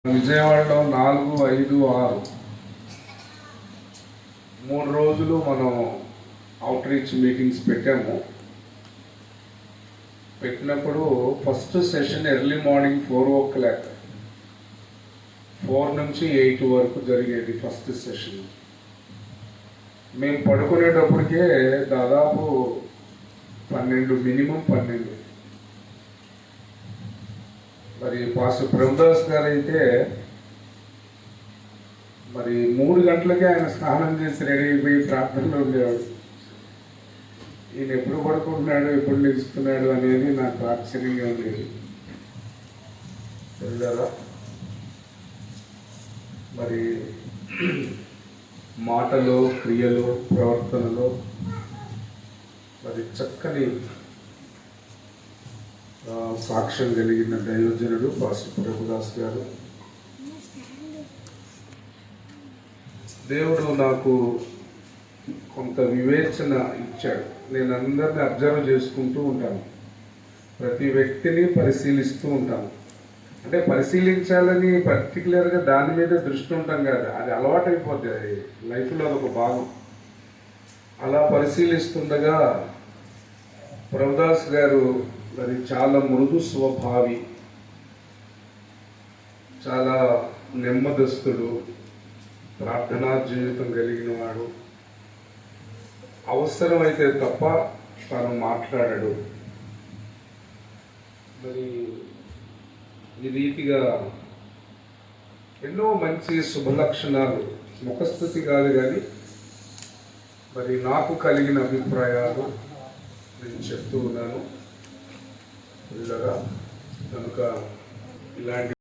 విజయవాడలో 4, 5, 6 3 రోజులు మనం అవుట్ రీచ్ మీటింగ్స్ పెట్టినప్పుడు ఫస్ట్ సెషన్ ఎర్లీ మార్నింగ్ 4 నుంచి 8 వరకు జరిగేది ఫస్ట్ సెషన్. మేము పడుకునేటప్పటికే దాదాపు 12, మినిమం 12. మరి పాస్టర్ ప్రభుదాస్ గారు అయితే మరి 3 గంటలకే ఆయన స్నానం చేసి రెడీ అయిపోయి ప్రార్థనలో ఉండేవాడు. ఈయన ఎప్పుడు పడుకుంటున్నాడు, ఎప్పుడు నిలుస్తున్నాడు అనేది నాకు ఆశ్చర్యంగా ఉండేది. తెలియదా? మరి మాటలో, క్రియలో, ప్రవర్తనలో మరి చక్కని సాక్ష్యం కలిగిన దైవజనుడు పాస్టర్ ప్రభుదాస్ గారు. దేవుడు నాకు కొంత వివేచన ఇచ్చాడు. నేను అందరిని అబ్జర్వ్ చేసుకుంటూ ఉంటాను, ప్రతి వ్యక్తిని పరిశీలిస్తూ ఉంటాను. అంటే పరిశీలించాలని పర్టికులర్గా దాని మీద దృష్టి ఉంటాం కదా, అది అలవాటైపోద్ది, అది లైఫ్లో ఒక భాగం. అలా పరిశీలిస్తుండగా ప్రభుదాస్ గారు మరి చాలా మృదు స్వభావి, చాలా నెమ్మదస్తుడు, ప్రార్థనా జీవితం కలిగిన వాడు. అవసరమైతే తప్ప తాను మాట్లాడాడు. మరి ఈ రీతిగా ఎన్నో మంచి శుభలక్షణాలు, ముఖస్థుతి కాదు కానీ మరి నాకు కలిగిన అభిప్రాయాలు నేను చెప్తూ ఉన్నాను. పిల్లగా కనుక ఇలాంటి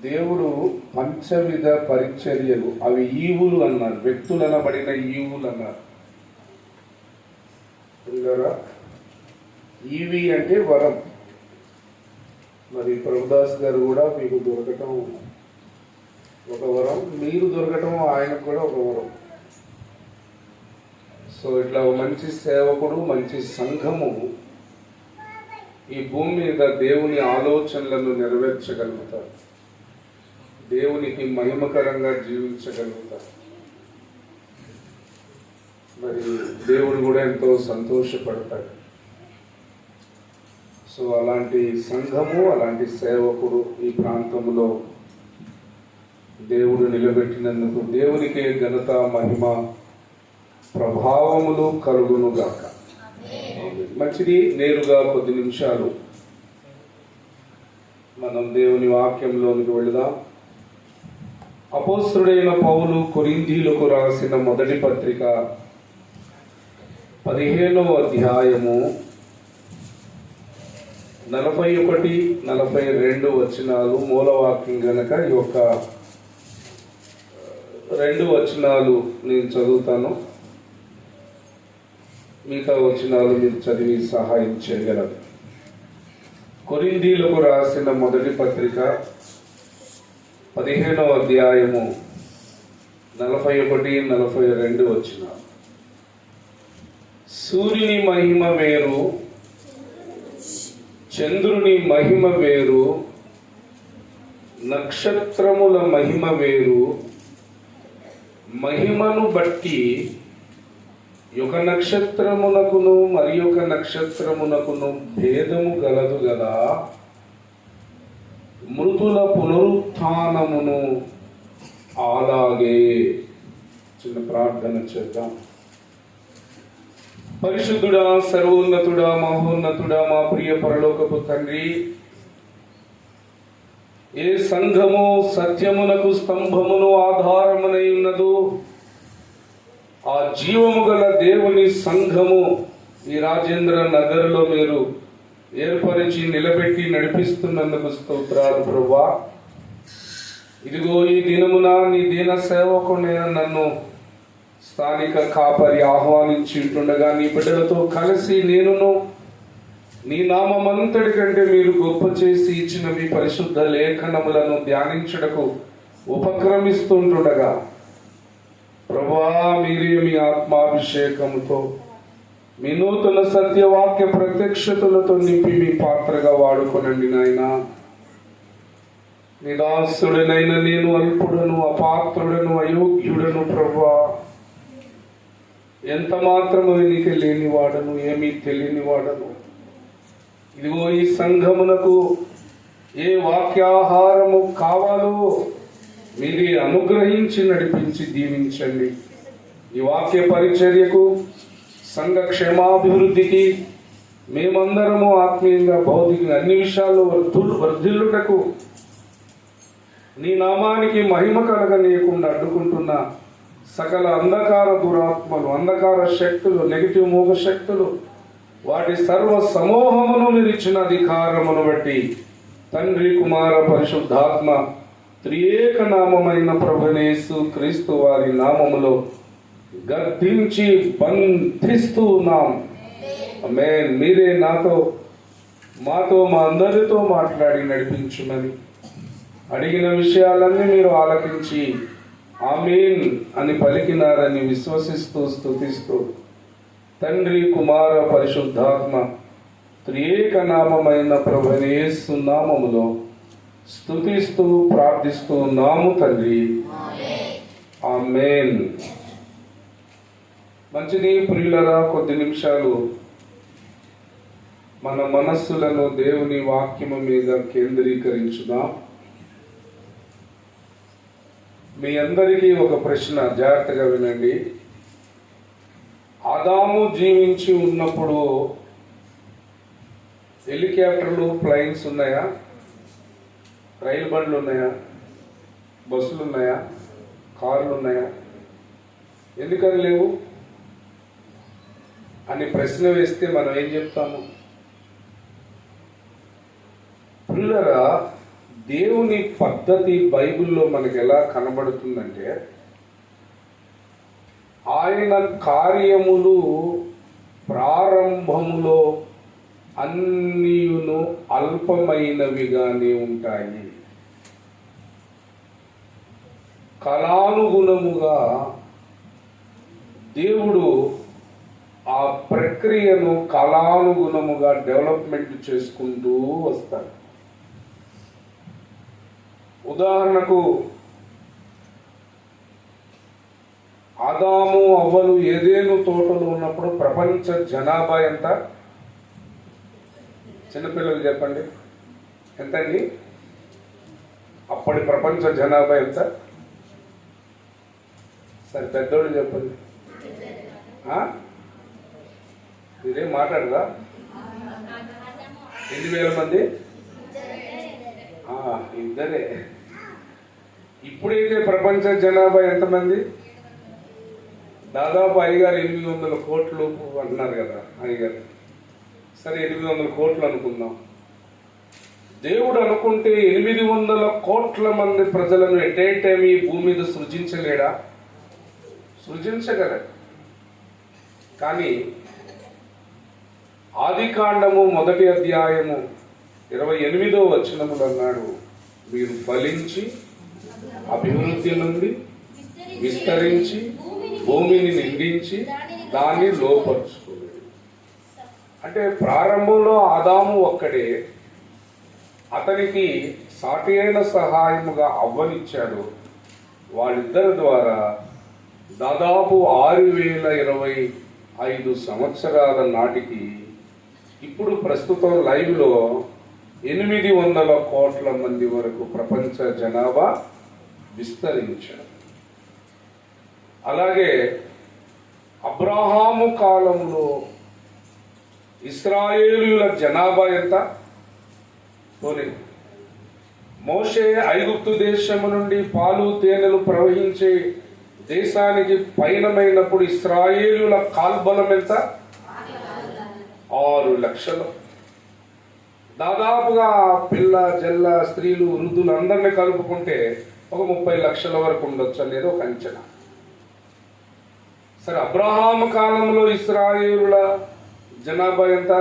దేవుడు పంచవిధ పరిచర్యలు, అవి ఈవులు అన్నారు, వ్యక్తులు అనబడిన ఈవులు అన్నారు. పిల్లరా, ఈవి అంటే వరం. మరి ప్రభుదాస్ గారు కూడా మీకు దొరకటం ఒక వరం, మీరు దొరకటం ఆయనకు కూడా ఒక వరం. సో ఇట్లా మంచి సేవకుడు, మంచి సంఘము ఈ భూమి మీద దేవుని ఆలోచనలను నెరవేర్చగలుగుతారు, దేవునికి మహిమకరంగా జీవించగలుగుతారు. మరి దేవుడు కూడా ఎంతో సంతోషపడతాడు. సో అలాంటి సంఘము, అలాంటి సేవకుడు ఈ ప్రాంతంలో దేవుడు నిలబెట్టినందుకు దేవునికే ఘనత, మహిమ, ప్రభావములు కలుగును గాక. మంచిది. నేరుగా కొద్ది నిమిషాలు మనం దేవుని వాక్యంలోనికి వెళదాం. అపోస్తలుడైన పౌలు కొరింథీయులకు రాసిన మొదటి పత్రిక 15వ అధ్యాయము 41, 42 వచనాలు మూలవాక్యం గనక ఈ యొక్క 2 వచనాలు నేను చదువుతాను. మిగతా వచనాలు మీరు చదివి సహాయం చేయగలరు. కొరింథీయులకు రాసిన మొదటి పత్రిక 15వ అధ్యాయము 41, 42 వచనాలు. సూర్యుని మహిమ వేరు, చంద్రుని మహిమ వేరు, నక్షత్రముల మహిమ వేరు. మహిమను బట్టి ఒక నక్షత్రమునకును మరి ఒక నక్షత్రమునకును భేదము గలదు గదా. మృతుల పునరుత్థానమును అలాగే. చిన్న ప్రార్థన చేద్దాం. పరిశుద్ధుడా, సర్వోన్నతుడా, మహోన్నతుడా, మా ప్రియ పరలోకపు తండ్రి, ఏ సంఘము సత్యమునకు స్తంభమును ఆధారమునై ఉన్నదో ఆ జీవము గల దేవుని సంఘము ఈ రాజేంద్ర నగర్లో మీరు ఏర్పరిచి నిలబెట్టి నడిపిస్తున్నందుకు స్తోత్రాలు ప్రభువా. ఇదిగో ఈ దినమున నీ దీన సేవకుడైన నన్ను స్థానిక కాపరి ఆహ్వానించి ఉంటుండగా నీ బిడ్డలతో కలిసి నేనును నీ నామమంతటి కంటే మీరు గొప్ప చేసి ఇచ్చిన మీ పరిశుద్ధ లేఖనములను ధ్యానించుటకు ఉపక్రమిస్తుంటుండగా ప్రభువా, మీరే మీ ఆత్మాభిషేకముతో మీ నూతన సత్యవాక్య ప్రత్యక్షతలతో నింపి మీ పాత్రగా వాడుకొనండి నాయనా. నిదాసుడనైన నేను అల్పుడను, అపాత్రుడను, అయోగ్యుడను ప్రభువా. ఎంత మాత్రము ఎన్నిక లేనివాడను, ఏమీ తెలియనివాడను. ఇదిగో ఈ సంఘమునకు ఏ వాక్యాహారము కావాలో మీరే అనుగ్రహించి నడిపించి దీవించండి. ఈ వాక్య పరిచర్యకు, సంఘ క్షేమాభివృద్ధికి, మేమందరము ఆత్మీయంగా, భౌతికంగా అన్ని విషయాల్లో వర్ధిల్లుటకు నీ నామానికి మహిమ కలగనీయకుండా అడ్డుకుంటున్న సకల అంధకార దురాత్మలు, అంధకార శక్తులు, నెగిటివ్ మోగ శక్తులు, వాటి సర్వ సమూహమును మీరు ఇచ్చిన అధికారమును బట్టి తండ్రి, కుమార, పరిశుద్ధాత్మ త్రియేక నామమైన ప్రభునేసు క్రీస్తు వారి నామములో గద్దించి బంధిస్తూ ఉన్నాం. ఆమేన్. మీరే మాతో మా అందరితో మాట్లాడి నడిపించుమని అడిగిన విషయాలన్నీ మీరు ఆలకించి ఆమేన్ అని పలికినారని విశ్వసిస్తూ స్తుతిస్తూ తండ్రి, కుమార, పరిశుద్ధాత్మ త్రియేక నామమైన ప్రభువైన యేసు నామములో స్తుతిస్తూ ప్రార్థిస్తూ నాము తండ్రి. ఆమేన్. మంచిది ప్రియులరా, కొద్ది నిమిషాలు మన మనస్సులను దేవుని వాక్యము మీద కేంద్రీకరించుదాం. మీ అందరికీ ఒక ప్రశ్న, జాగ్రత్తగా వినండి. ఆదాము జీవించి ఉన్నప్పుడు హెలికాప్టర్లు, ప్లైన్స్ ఉన్నాయా? రైలు బండ్లు ఉన్నాయా? బస్సులు ఉన్నాయా? కార్లు ఉన్నాయా? ఎందుకని లేవు అని ప్రశ్న వేస్తే మనం ఏం చెప్తాము? పిల్లరా, దేవుని పద్ధతి బైబిల్లో మనకి ఎలా కనబడుతుందంటే, ఆయన కార్యములు ప్రారంభములో అన్నీయును అల్పమైనవిగానే ఉంటాయి. కాలానుగుణముగా దేవుడు ఆ ప్రక్రియను కాలానుగుణముగా డెవలప్మెంట్ చేసుకుంటూ వస్తాడు. ఉదాహరణకు ఆదాము అవ్వలు ఏదేను తోటలో ఉన్నప్పుడు ప్రపంచ జనాభా ఎంత? చిన్నపిల్లలు చెప్పండి, ఎంతండి? అప్పటి ప్రపంచ జనాభా ఎంత? సరే పెద్దోళ్ళు చెప్పండి. మీరేం మాట్లాడరా? 8,000 మంది? ఇద్దరే. ఇప్పుడైతే ప్రపంచ జనాభా ఎంతమంది? దాదాపు అయ్యగారు 800 కోట్లు అంటున్నారు కదా అయ్యగారు. సరే 800 కోట్లు అనుకుందాం. దేవుడు అనుకుంటే 800 కోట్ల మంది ప్రజలను ఎట్ ఏ టైం ఈ భూమి మీద సృజించలేడా? సృజించగలడు. కానీ ఆదికాండము 1వ అధ్యాయము 28వ వచనములు అన్నాడు, మీరు ఫలించి అభివృద్ధి నుండి విస్తరించి భూమిని నిండించి దాన్ని లోపరుచుకోలేదు. అంటే ప్రారంభంలో ఆదాము ఒక్కడే, అతనికి సాటి అయిన సహాయముగా అవ్వనిచ్చాడు. వాళ్ళిద్దరి ద్వారా దాదాపు 6025 సంవత్సరాల నాటికి ఇప్పుడు ప్రస్తుతం లైవ్లో 800 కోట్ల మంది వరకు ప్రపంచ జనాభా విస్తరించారు. అలాగే అబ్రహాము కాలంలో ఇశ్రాయేలీయుల జనాభా ఎంత? మోషే ఐగుప్తు దేశము నుండి పాలు తేనెలు ప్రవహించే దేశానికి పయనమైనప్పుడు ఇశ్రాయేలీయుల కాల్బలం ఎంత? 6 లక్షలు. దాదాపుగా పిల్ల జల్ల స్త్రీలు వృద్ధులు అందరినీ కలుపుకుంటే ఒక 30 లక్షల వరకు ఉండొచ్చు అనేది ఒక అంచనా. సరే, అబ్రహాము కాలంలో ఇశ్రాయేలుల జనాభా ఎంత?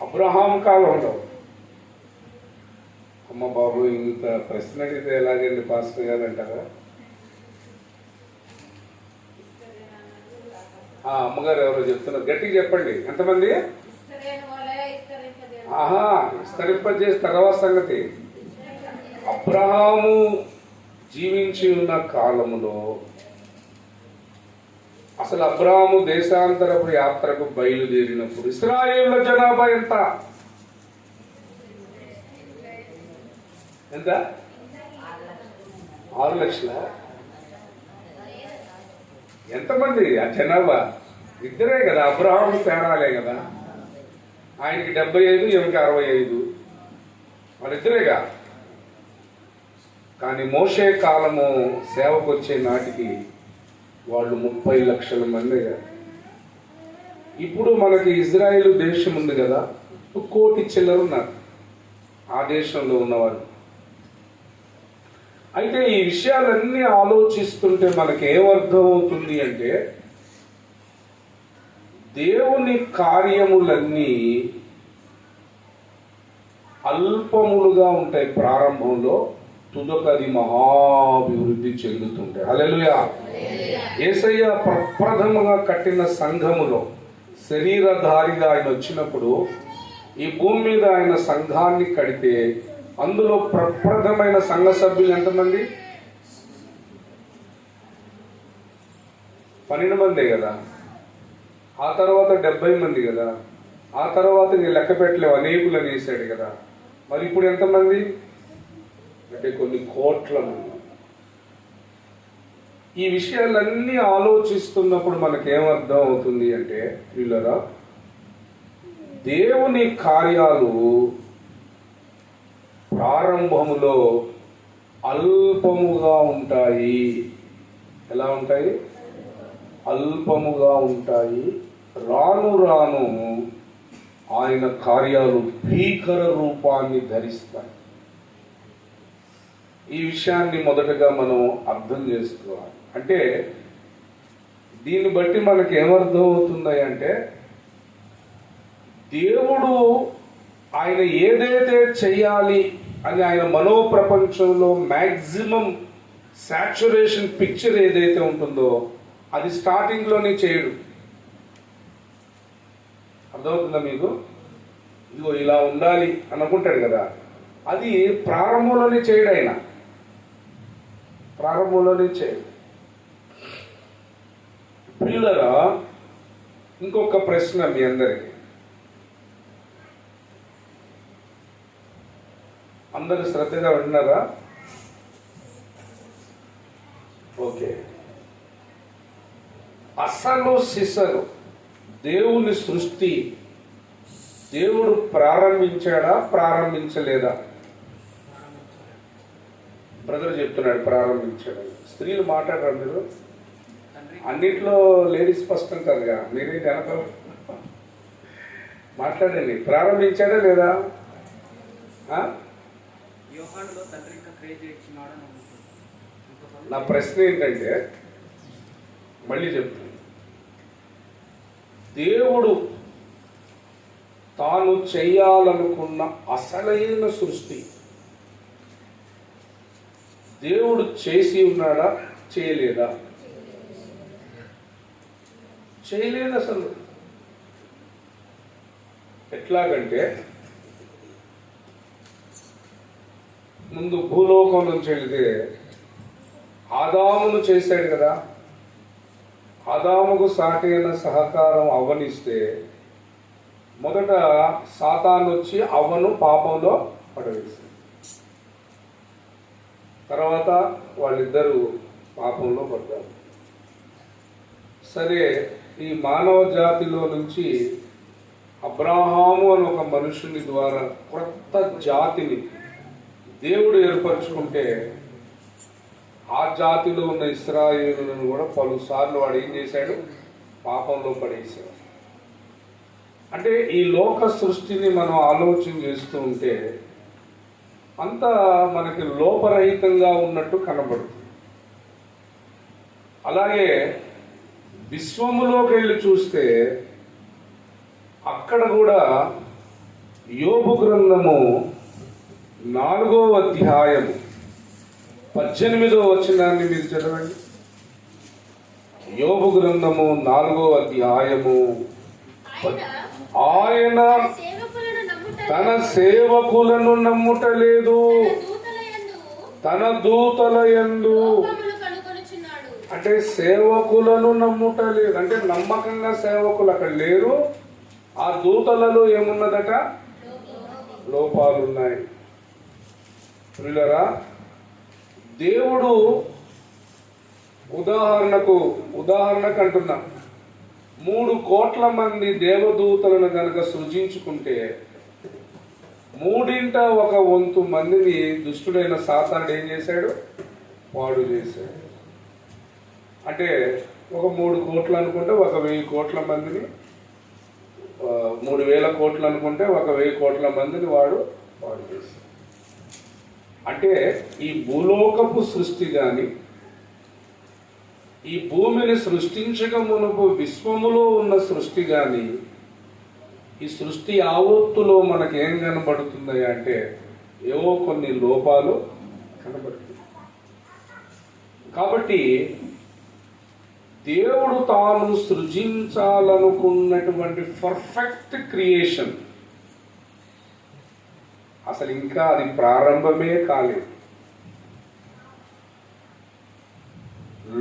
అబ్రహాం కాలంలో, అమ్మ బాబు ఇంత ప్రశ్న అడిగితే ఎలాగండి పాస్టర్ గారు అంటారా? అమ్మగారు ఎవరో చెప్తున్నారు, గట్టిగా చెప్పండి. ఎంతమంది? ఆహా, విస్తరింపజేసి తర్వాత సంగతి. అబ్రహాము జీవించి ఉన్న కాలములో అసలు అబ్రహాము దేశాంతరపు యాత్రకు బయలుదేరినప్పుడు ఇశ్రాయేళ్ల జనాభా ఎంత? ఎంత? 6 లక్షల. ఎంతమంది ఆ జనాభా? ఇద్దరే కదా, అబ్రహాము తేడాలే కదా. ఆయనకి 75, ఈమెకి 65, వాళ్ళిద్దరేగా. కానీ మోషే కాలము సేవకు వచ్చే నాటికి వాళ్ళు 30 లక్షల మంది. ఇప్పుడు మనకి ఇజ్రాయెల్ దేశం ఉంది కదా, 1 కోటి చిల్లర ఉన్నారు ఆ దేశంలో ఉన్నవారు. అయితే ఈ విషయాలన్నీ ఆలోచిస్తుంటే మనకి ఏమర్థం అవుతుంది అంటే, దేవుని కార్యములన్నీ అల్పములుగా ఉంటాయి ప్రారంభంలో, తుదకది మహాభివృద్ధి చెందుతుంటాయి. హల్లెలూయా. యేసయ్య ప్రప్రథముగా కట్టిన సంఘములో శరీరధారిగా ఆయన వచ్చినప్పుడు ఈ భూమి మీద ఆయన సంఘాన్ని కడితే అందులో ప్రప్రథమైన సంఘ సభ్యులు ఎంతమంది? 12 మందే కదా. ఆ తర్వాత 70 మంది కదా. ఆ తర్వాత నేను లెక్క పెట్టలేవు, అనేకులను వేసాడు కదా. మరి ఇప్పుడు ఎంతమంది అంటే కొన్ని కోట్ల మంది. ఈ విషయాలన్నీ ఆలోచిస్తున్నప్పుడు మనకేమర్థం అవుతుంది అంటే, వీళ్ళరా, దేవుని కార్యాలు ప్రారంభములో అల్పముగా ఉంటాయి. ఎలా ఉంటాయి? అల్పముగా ఉంటాయి. రాను రాను ఆయన కార్యాలు భీకర రూపాన్ని ధరిస్తాయి. ఈ విషయాన్ని మొదటగా మనం అర్థం చేసుకోవాలి. అంటే దీన్ని బట్టి మనకి ఏమర్థం అవుతుంది అంటే, దేవుడు ఆయన ఏదైతే చెయ్యాలి అని ఆయన మనోప్రపంచంలో మ్యాక్సిమం సాచురేషన్ పిక్చర్ ఏదైతే ఉంటుందో అది స్టార్టింగ్లోనే చేయడు. అర్థమవుతుందా మీకు? ఇదిగో ఇలా ఉండాలి అనుకుంటాడు కదా, అది ప్రారంభంలోనే చేయడు. ఆయన ప్రారంభంలోనే చేయడు. పిల్లరా, ఇంకొక ప్రశ్న మీ అందరికి. అందరూ శ్రద్ధగా విన్నారా? ఓకే. అసలు సిసలు దేవుని సృష్టి దేవుడు ప్రారంభించాడా, ప్రారంభించలేదా? బ్రదర్ చెప్తున్నాడు ప్రారంభించాడు. స్త్రీలు మాట్లాడరా మీరు? అన్నిట్లో లేడీస్ ఫస్ట్ అంటారుగా, మీరేంటి అనకం? మాట్లాడండి. ప్రారంభించాడా లేదా? నా ప్రశ్న ఏంటంటే, మళ్ళీ చెప్తాను, దేవుడు తాను చెయ్యాలనుకున్న అసలైన సృష్టి దేవుడు చేసి ఉన్నాడా, చేయలేదా? చేయలేదు అసలు. ఎట్లాగంటే, ముందు భూలోకం నుంచి వెళితే ఆదామును చేశాడు కదా. ఆదాముకు సాటి అయిన సహకారం అవ్వనిస్తే మొదట సాతాను వచ్చి అవ్వను పాపంలో పడవేసింది. తర్వాత వాళ్ళిద్దరూ పాపంలో పడ్డారు. సరే, ఈ మానవ జాతిలో నుంచి అబ్రహాము అని ఒక మనుషుని ద్వారా కొత్త జాతిని దేవుడు ఏర్పరచుకుంటే ఆ జాతిలో ఉన్న ఇశ్రాయేలులను కూడా పలుసార్లు వాడు ఏం చేశాడు? పాపంలో పడేశాడు. అంటే ఈ లోక సృష్టిని మనం ఆలోచన చేస్తూ ఉంటే అంతా మనకి లోపరహితంగా ఉన్నట్టు కనబడుతుంది. అలాగే విశ్వములోకి వెళ్ళి చూస్తే అక్కడ కూడా యోబు గ్రంథము 4వ అధ్యాయము 18వ వచనాన్ని మీరు చదవండి. యోబు గ్రంథము 4వ అధ్యాయము. ఆయన తన సేవకులను నమ్ముట లేదు, తన దూతల యందు. అంటే సేవకులను నమ్ముట లేదు, అంటే నమ్మకంగా సేవకులు అక్కడ లేరు. ఆ దూతలలో ఏమున్నదట? లోపాలున్నాయి. ప్రియులారా, దేవుడు ఉదాహరణకు అంటున్నా, 3 కోట్ల మంది దేవదూతలను గనక సృజించుకుంటే 1/3 మందిని దుష్టుడైన సాతానుడు ఏం చేశాడు? పాడు చేశాడు. అంటే ఒక 3 కోట్లు అనుకుంటే 1,000 కోట్ల మందిని, 3,000 కోట్లు అనుకుంటే 1,000 కోట్ల మందిని వాడు పాడు చేశాడు. అంటే ఈ భూలోకపు సృష్టి కానీ, ఈ భూమిని సృష్టించక మునుపు విశ్వములో ఉన్న సృష్టి కానీ, ఈ సృష్టి యావత్తులో మనకేం కనబడుతుంది అంటే ఏవో కొన్ని లోపాలు కనబడుతుంది. కాబట్టి దేవుడు తాను సృజించాలనుకున్నటువంటి పర్ఫెక్ట్ క్రియేషన్ అసలు ఇంకా అది ప్రారంభమే కాలేదు.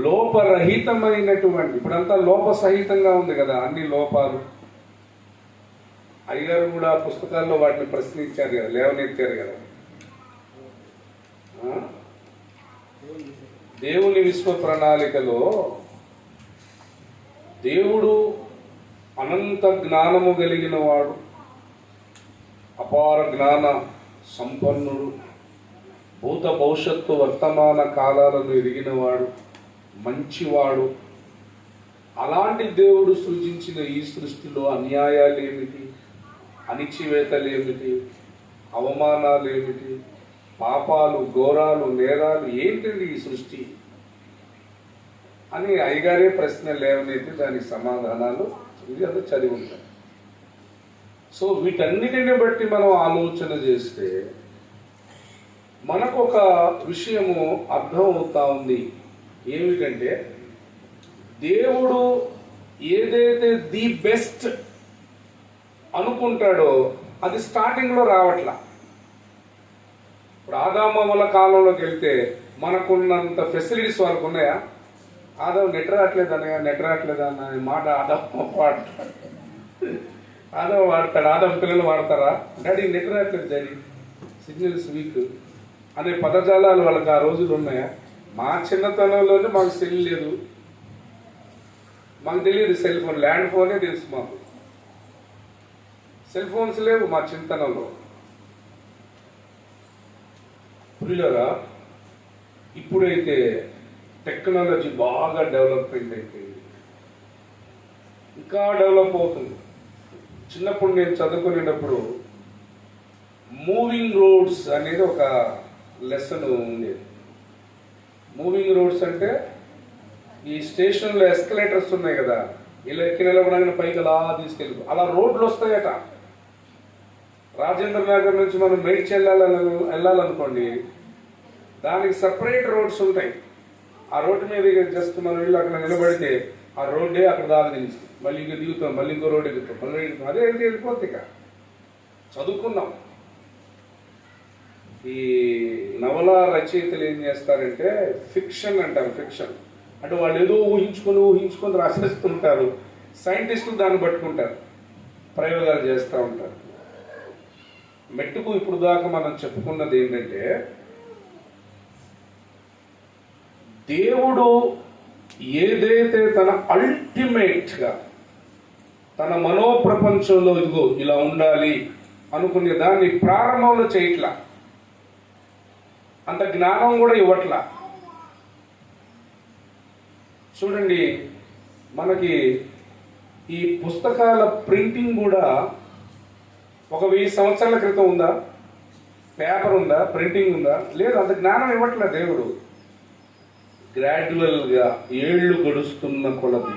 లోపరహితమైనటువంటి, ఇప్పుడంతా లోపసహితంగా ఉంది కదా, అన్ని లోపాలు. అయ్యగారు కూడా పుస్తకాల్లో వాటిని ప్రశ్నించారు కదా, లేవనెత్తారు కదా. దేవుని విశ్వ ప్రణాళికలో దేవుడు అనంత జ్ఞానము కలిగిన వాడు, అపార జ్ఞాన సంపన్నుడు, భూత భవిష్యత్తు వర్తమాన కాలాలను ఎరిగినవాడు, మంచివాడు. అలాంటి దేవుడు సృజించిన ఈ సృష్టిలో అన్యాయాలు ఏమిటి, అణిచివేతలు ఏమిటి, అవమానాలు ఏమిటి, పాపాలు, ఘోరాలు, నేరాలు ఏంటిది ఈ సృష్టి అని అయ్యగారే ప్రశ్న లేవనైతే దానికి సమాధానాలు ఇది అంతా చదివి ఉంటాయి. సో వీటన్నిటిని బట్టి మనం ఆలోచన చేస్తే మనకు ఒక విషయము అర్థం అవుతా ఉంది. ఏమిటంటే దేవుడు ఏదైతే ది బెస్ట్ అనుకుంటాడో అది స్టార్టింగ్లో రావట్లా. ఇప్పుడు ఆదామవ్వల కాలంలోకి వెళ్తే మనకున్నంత ఫెసిలిటీస్ వాళ్ళకు ఉన్నాయా? ఆదాం నెట్ రావట్లేదు అన్న మాట ఆదాం వాడతాడు. ఆదాం పిల్లలు వాడతారా? డాడీ నెట్ రావట్లేదు, డాడీ సిగ్నల్స్ వీక్ అనే పదజాలాలు వాళ్ళకి ఆ రోజులు ఉన్నాయా? మా చిన్నతనంలోనే మాకు సెల్ లేదు, మాకు తెలియదు సెల్ ఫోన్. ల్యాండ్ ఫోనే తెలుసు మాకు, సెల్ ఫోన్స్ లేవు మా చిన్నతనంలో. పులిలోరా ఇప్పుడైతే టెక్నాలజీ బాగా డెవలప్మెంట్ అయిపోయింది, ఇంకా డెవలప్ అవుతుంది. చిన్నప్పుడు నేను చదువుకునేటప్పుడు మూవింగ్ రోడ్స్ అనేది ఒక లెసన్ ఉండేది. మూవింగ్ రోడ్స్ అంటే ఈ స్టేషన్లో ఎస్కలేటర్స్ ఉన్నాయి కదా, ఇలా ఎక్కి నిలబడగానే పైకి అలా తీసుకెళ్ళి అలా రోడ్లు వస్తాయట. రాజేంద్ర నగర్ నుంచి మనం మేడ్చల్ వెళ్ళాలనుకోండి, దానికి సపరేట్ రోడ్స్ ఉంటాయి. ఆ రోడ్డు మీద జస్ట్ మనం వెళ్ళి అక్కడ నిలబడితే ఆ రోడ్డే అక్కడ దాకా నిలుస్తుంది. మళ్ళీ ఇంక దిగుతాం, మళ్ళీ ఇంకో రోడ్డు ఎక్కుతాం, మళ్ళీ అదే వెళ్ళిపోతుంది. ఇక చదువుకున్నాం. ఈ నవల రచయితలు ఏం చేస్తారంటే ఫిక్షన్ అంటారు. ఫిక్షన్ అంటే వాళ్ళు ఏదో ఊహించుకొని రాసేస్తుంటారు. సైంటిస్టులు దాన్ని పట్టుకుంటారు, ప్రయోగాలు చేస్తూ ఉంటారు. మెట్టుకు ఇప్పుడు దాకా మనం చెప్పుకున్నది ఏంటంటే దేవుడు ఏదైతే తన అల్టిమేట్గా తన మనోప్రపంచంలో ఇదిగో ఇలా ఉండాలి అనుకునే దాన్ని ప్రారంభంలో చేయట్లా, అంత జ్ఞానం కూడా ఇవ్వట్లా. చూడండి, మనకి ఈ పుస్తకాల ప్రింటింగ్ కూడా ఒక 1000 సంవత్సరాల క్రితం ఉందా? పేపర్ ఉందా? ప్రింటింగ్ ఉందా? లేదు. అంత జ్ఞానం ఇవ్వట్లే దేవుడు. గ్రాడ్యువల్గా ఏళ్ళు గడుస్తున్న కొలది,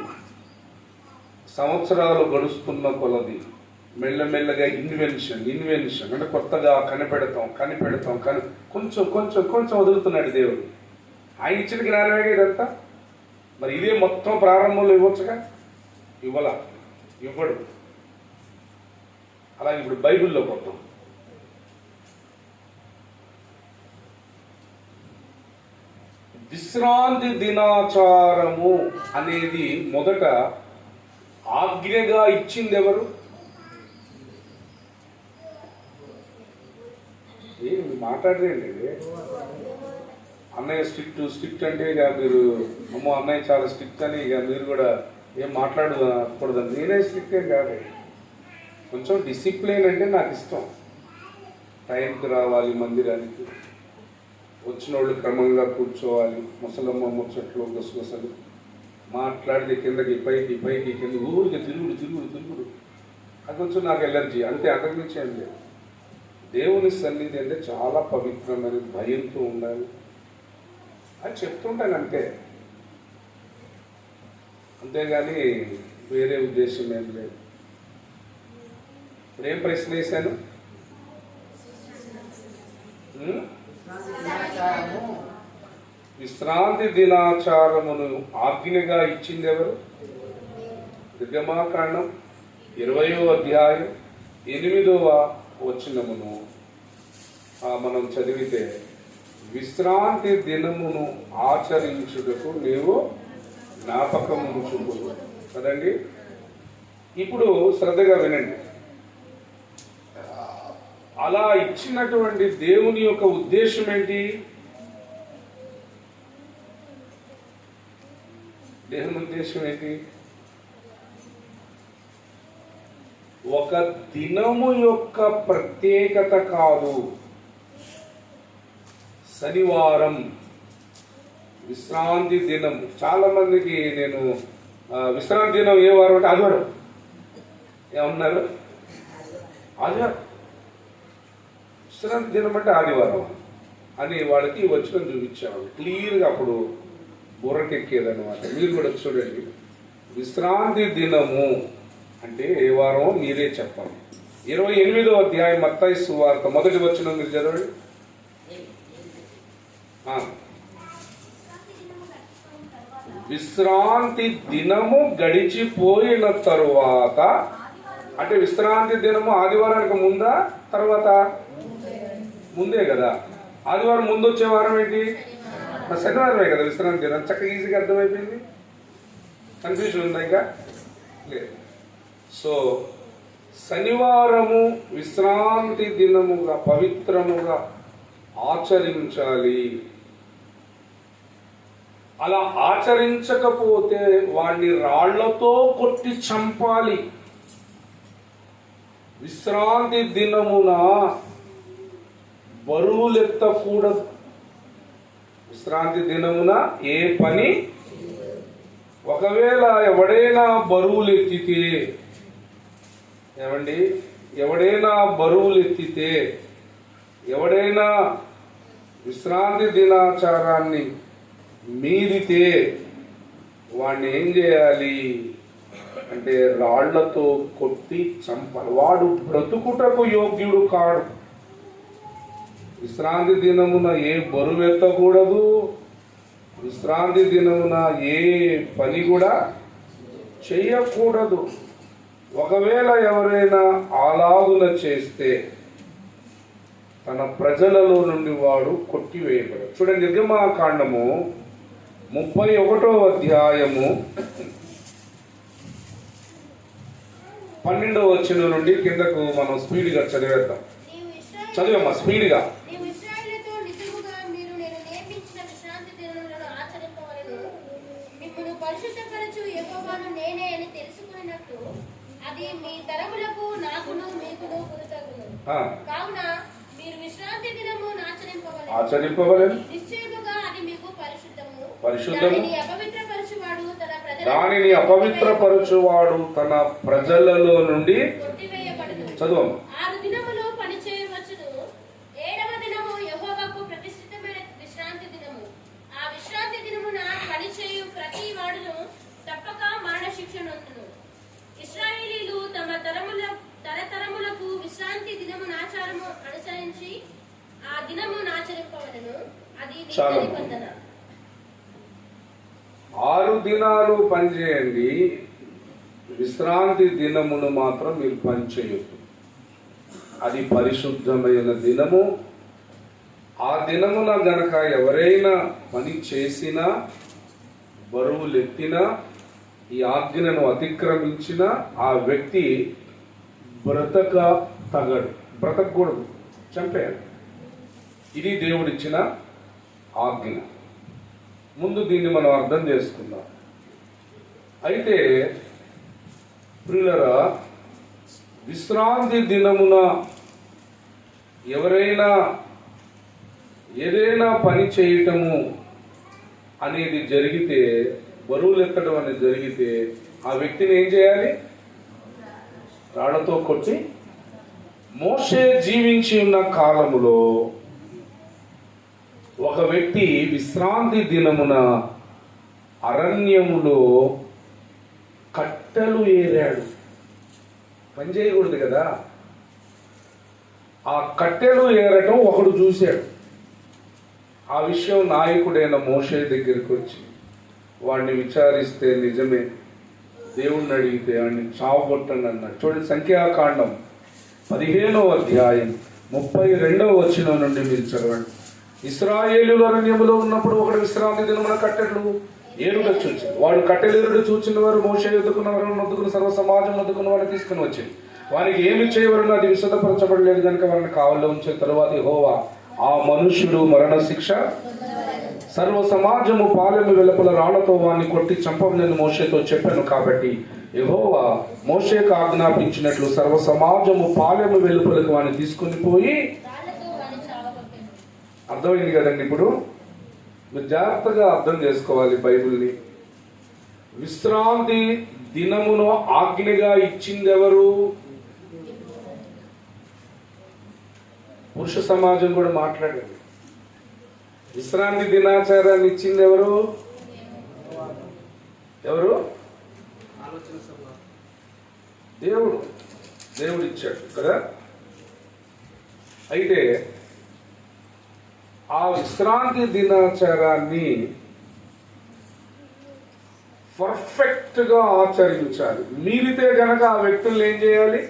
సంవత్సరాలు గడుస్తున్న కొలది మెల్లమెల్లగా ఇన్వెన్షన్ అంటే కొత్తగా కనిపెడతాం కొంచెం వదులుతున్నాడు దేవుడు. ఆయన ఇచ్చిన జ్ఞానమే ఇదంతా. మరి ఇదే మొత్తం ప్రారంభంలో ఇవ్వచ్చుగా? ఇవ్వడు. అలాగే ఇప్పుడు బైబిల్లోకి వద్దాం. విశ్రాంతి దినాచారము అనేది మొదట ఆజ్ఞగా ఇచ్చింది ఎవరు? మాట్లాడరేండి. అన్నయ్య స్ట్రిక్ట్ అంటే ఇక మీరు అమ్మో అన్నయ్య చాలా స్ట్రిక్ట్ అని ఇక మీరు కూడా ఏం మాట్లాడకూడదు. నేనే స్ట్రిక్ట్ ఏం కాదు. కొంచెం డిసిప్లిన్ అంటే నాకు ఇష్టం. టైంకి రావాలి మందిరానికి, వచ్చిన వాళ్ళు క్రమంగా కూర్చోవాలి, ముసలమ్మ ముచ్చట్లు గుసగుసలు మాట్లాడితే కిందకి పైకి కింద ఊరికి తిరుగుడు అది కొంచెం నాకు ఎలర్జీ అంతే, అంతకుమించి ఏం లేదు. దేవుని సన్నిధి అంటే చాలా పవిత్రమైన భయంతో ఉండాలి అని చెప్తుంటాను అంతే, అంతేగాని వేరే ఉద్దేశం ఏం లేదు. ఇప్పుడు ఏం ప్రశ్న వేశాను? విశ్రాంతి దినాచారమును ఆజ్ఞగా ఇచ్చింది ఎవరు? నిర్గమాకాండం 20వ అధ్యాయం 8వ వచనమును మనం చదివితే, విశ్రాంతి దినమును ఆచరించుటకు నీవు జ్ఞాపకము ఉంచుకో కదండి. ఇప్పుడు శ్రద్ధగా వినండి. అలా ఇచ్చినటువంటి దేవుని యొక్క ఉద్దేశం ఏంటి? దేవుని ఉద్దేశం ఏంటి? ఒక దినము యొక్క ప్రత్యేకత కాదు. శనివారం విశ్రాంతి దినం. చాలా మందికి నేను విశ్రాంతి దినం ఏ వారం అంటే ఆదివారం ఏమన్నారు? ఆదివారం విశ్రాంతి దినం అంటే ఆదివారం అని వాళ్ళకి వచ్చిన చూపించాము క్లియర్గా. అప్పుడు బుర్రకెక్కేదన్నమాట. మీరు కూడా చూడండి, విశ్రాంతి దినము అంటే ఏ వారమో మీరే చెప్పండి. 28వ అధ్యాయం మత్తయి సువార్త 1వ వచనం మీరు చదవండి. విశ్రాంతి దినము గడిచిపోయిన తరువాత, అంటే విశ్రాంతి దినము ఆదివారానికి ముందా తర్వాత? ముందే కదా. ఆదివారం ముందు వచ్చే వారం ఏంటి? శనివారమే కదా విశ్రాంతి దినం. చక్కగా ఈజీగా అర్థమైపోయింది. కన్ఫ్యూజన్ ఉందా ఇంకా? లేదు. సో శనివారము విశ్రాంతి దినముగా పవిత్రముగా ఆచరించాలి. అలా ఆచరించకపోతే వాడిని రాళ్లతో కొట్టి చంపాలి. విశ్రాంతి దినమున బరువులెత్తకూడదు. విశ్రాంతి దినమున ఏ పని, ఒకవేళ ఎవడైనా బరువులెత్తితే, ఏమండి, ఎవడైనా బరువులెత్తితే, ఎవడైనా విశ్రాంతి దినాచారాన్ని మీరితే వాడిని ఏం చేయాలి అంటే రాళ్లతో కొట్టి చంపాలి. వాడు బ్రతుకుటకు యోగ్యుడు కాడు. విశ్రాంతి దినమున ఏ బరువు ఎత్తకూడదు. విశ్రాంతి దినమున ఏ పని కూడా చెయ్యకూడదు. ఒకవేళ ఎవరైనా అలాగున చేస్తే తన ప్రజలలో నుండి వాడు కొట్టివేయబడు. చూడండి, నిర్గమాకాండము 31వ అధ్యాయము 12వ వచనం నుండి కిందకు మనం స్పీడ్గా చదివేద్దాం. చదివమ్మా స్పీడ్గా. పరిశుద్ధపరచు యెహోవాను నేనే అని తెలుసుకున్నట్టు అది మీ తరములకు నాకును మీకును గుర్తును. కావున మీరు విశ్రాంతి దినము ఆచరింపవలెను. నిశ్చయముగా అది మీకు పరిశుద్ధము. దానిని అపవిత్రపరచువాడు తన ప్రజలలో నుండి కొట్టివేయబడును. చదువు. 6 దినములు పని చేయవచ్చును. 7వ దినము యెహోవాకు ప్రతిష్ఠితమైన విశ్రాంతి దినము. ఆ విశ్రాంతి దినమున పని చేయు ప్రతి వాడును తప్పక మరణ శిక్ష నొందును. ఇశ్రాయేలీయులు తమ తరతరములకు విశ్రాంతి దినమున ఆచారము అనుసరించి ఆ దినమును ఆచరింపవలెను. అది నిబంధన. 6 దినాలు పనిచేయండి, విశ్రాంతి దినమును మాత్రం మీరు పనిచేయొద్దు. అది పరిశుద్ధమైన దినము. ఆ దినమున గనక ఎవరైనా పని చేసినా, బరువులెత్తినా, ఈ ఆజ్ఞను అతిక్రమించిన ఆ వ్యక్తి బ్రతకూడదు, చంపేయాలి. ఇది దేవుడిచ్చిన ఆజ్ఞ. ముందు దీన్ని మనం అర్థం చేసుకుందాం. అయితే ప్రియులరా, విశ్రాంతి దినమున ఎవరైనా ఏదైనా పని చేయటము అనేది జరిగితే, బరువులెత్తడం అనేది జరిగితే, ఆ వ్యక్తిని ఏం చేయాలి? రాళ్లతో కొట్టి. మోషే జీవించి ఉన్న కాలములో ఒక వ్యక్తి విశ్రాంతి దినమున అరణ్యములో కట్టెలు ఏరాడు. పని చేయకూడదు కదా. ఆ కట్టెలు ఏరటం ఒకడు చూశాడు. ఆ విషయం నాయకుడైన మోషే దగ్గరికి వచ్చి వాడిని విచారిస్తే, నిజమే, దేవుణ్ణి అడిగితే వాడిని చావగొట్టండి అన్నాడు. చూడండి, సంఖ్యాకాండం 15వ అధ్యాయం 32వ వచనం నుండి మీరు చదవండి. ఇశ్రాయేలీయులు అరణ్యములో ఉన్నప్పుడు ఒకడు విశ్రాంతి దినమున కట్టెలు ఏరుట చూచింది. వాడు కట్టెలు ఏరుడు చూచిన వారు మోషే ఎదుకున్న వారిని నొద్దుకుని సర్వ సమాజం నొద్దుకున్న వారిని తీసుకుని వచ్చింది. వారికి ఏమి చేయవరనో అది విశదపరచబడలేదు కనుక వారిని కావల్లో ఉంచిన తరువాత యెహోవా ఆ మనుష్యుడు మరణ శిక్ష సర్వ సమాజము పాలెము వెలుపల రాళ్లతో వారిని కొట్టి చంపవలని మోషేతో చెప్పాను. కాబట్టి యెహోవా మోషేకు ఆజ్ఞాపించినట్లు సర్వ సమాజము పాలెము వెలుపలకు వారిని తీసుకుని పోయి. అర్థమైంది కదండి? ఇప్పుడు మీరు జాగ్రత్తగా అర్థం చేసుకోవాలి బైబిల్ని. విశ్రాంతి దినమును ఆజ్ఞగా ఇచ్చింది ఎవరు? పురుష సమాజం కూడా మాట్లాడండి. విశ్రాంతి దినాచారాన్ని ఇచ్చింది ఎవరు? దేవుడు ఇచ్చాడు కదా. అయితే ఆ విశ్రాంతి దినాచారాన్ని పర్ఫెక్ట్ గా ఆచరించాలి. మీరితే గనక ఆ వ్యక్తుల్ని ఏం చేయాలి?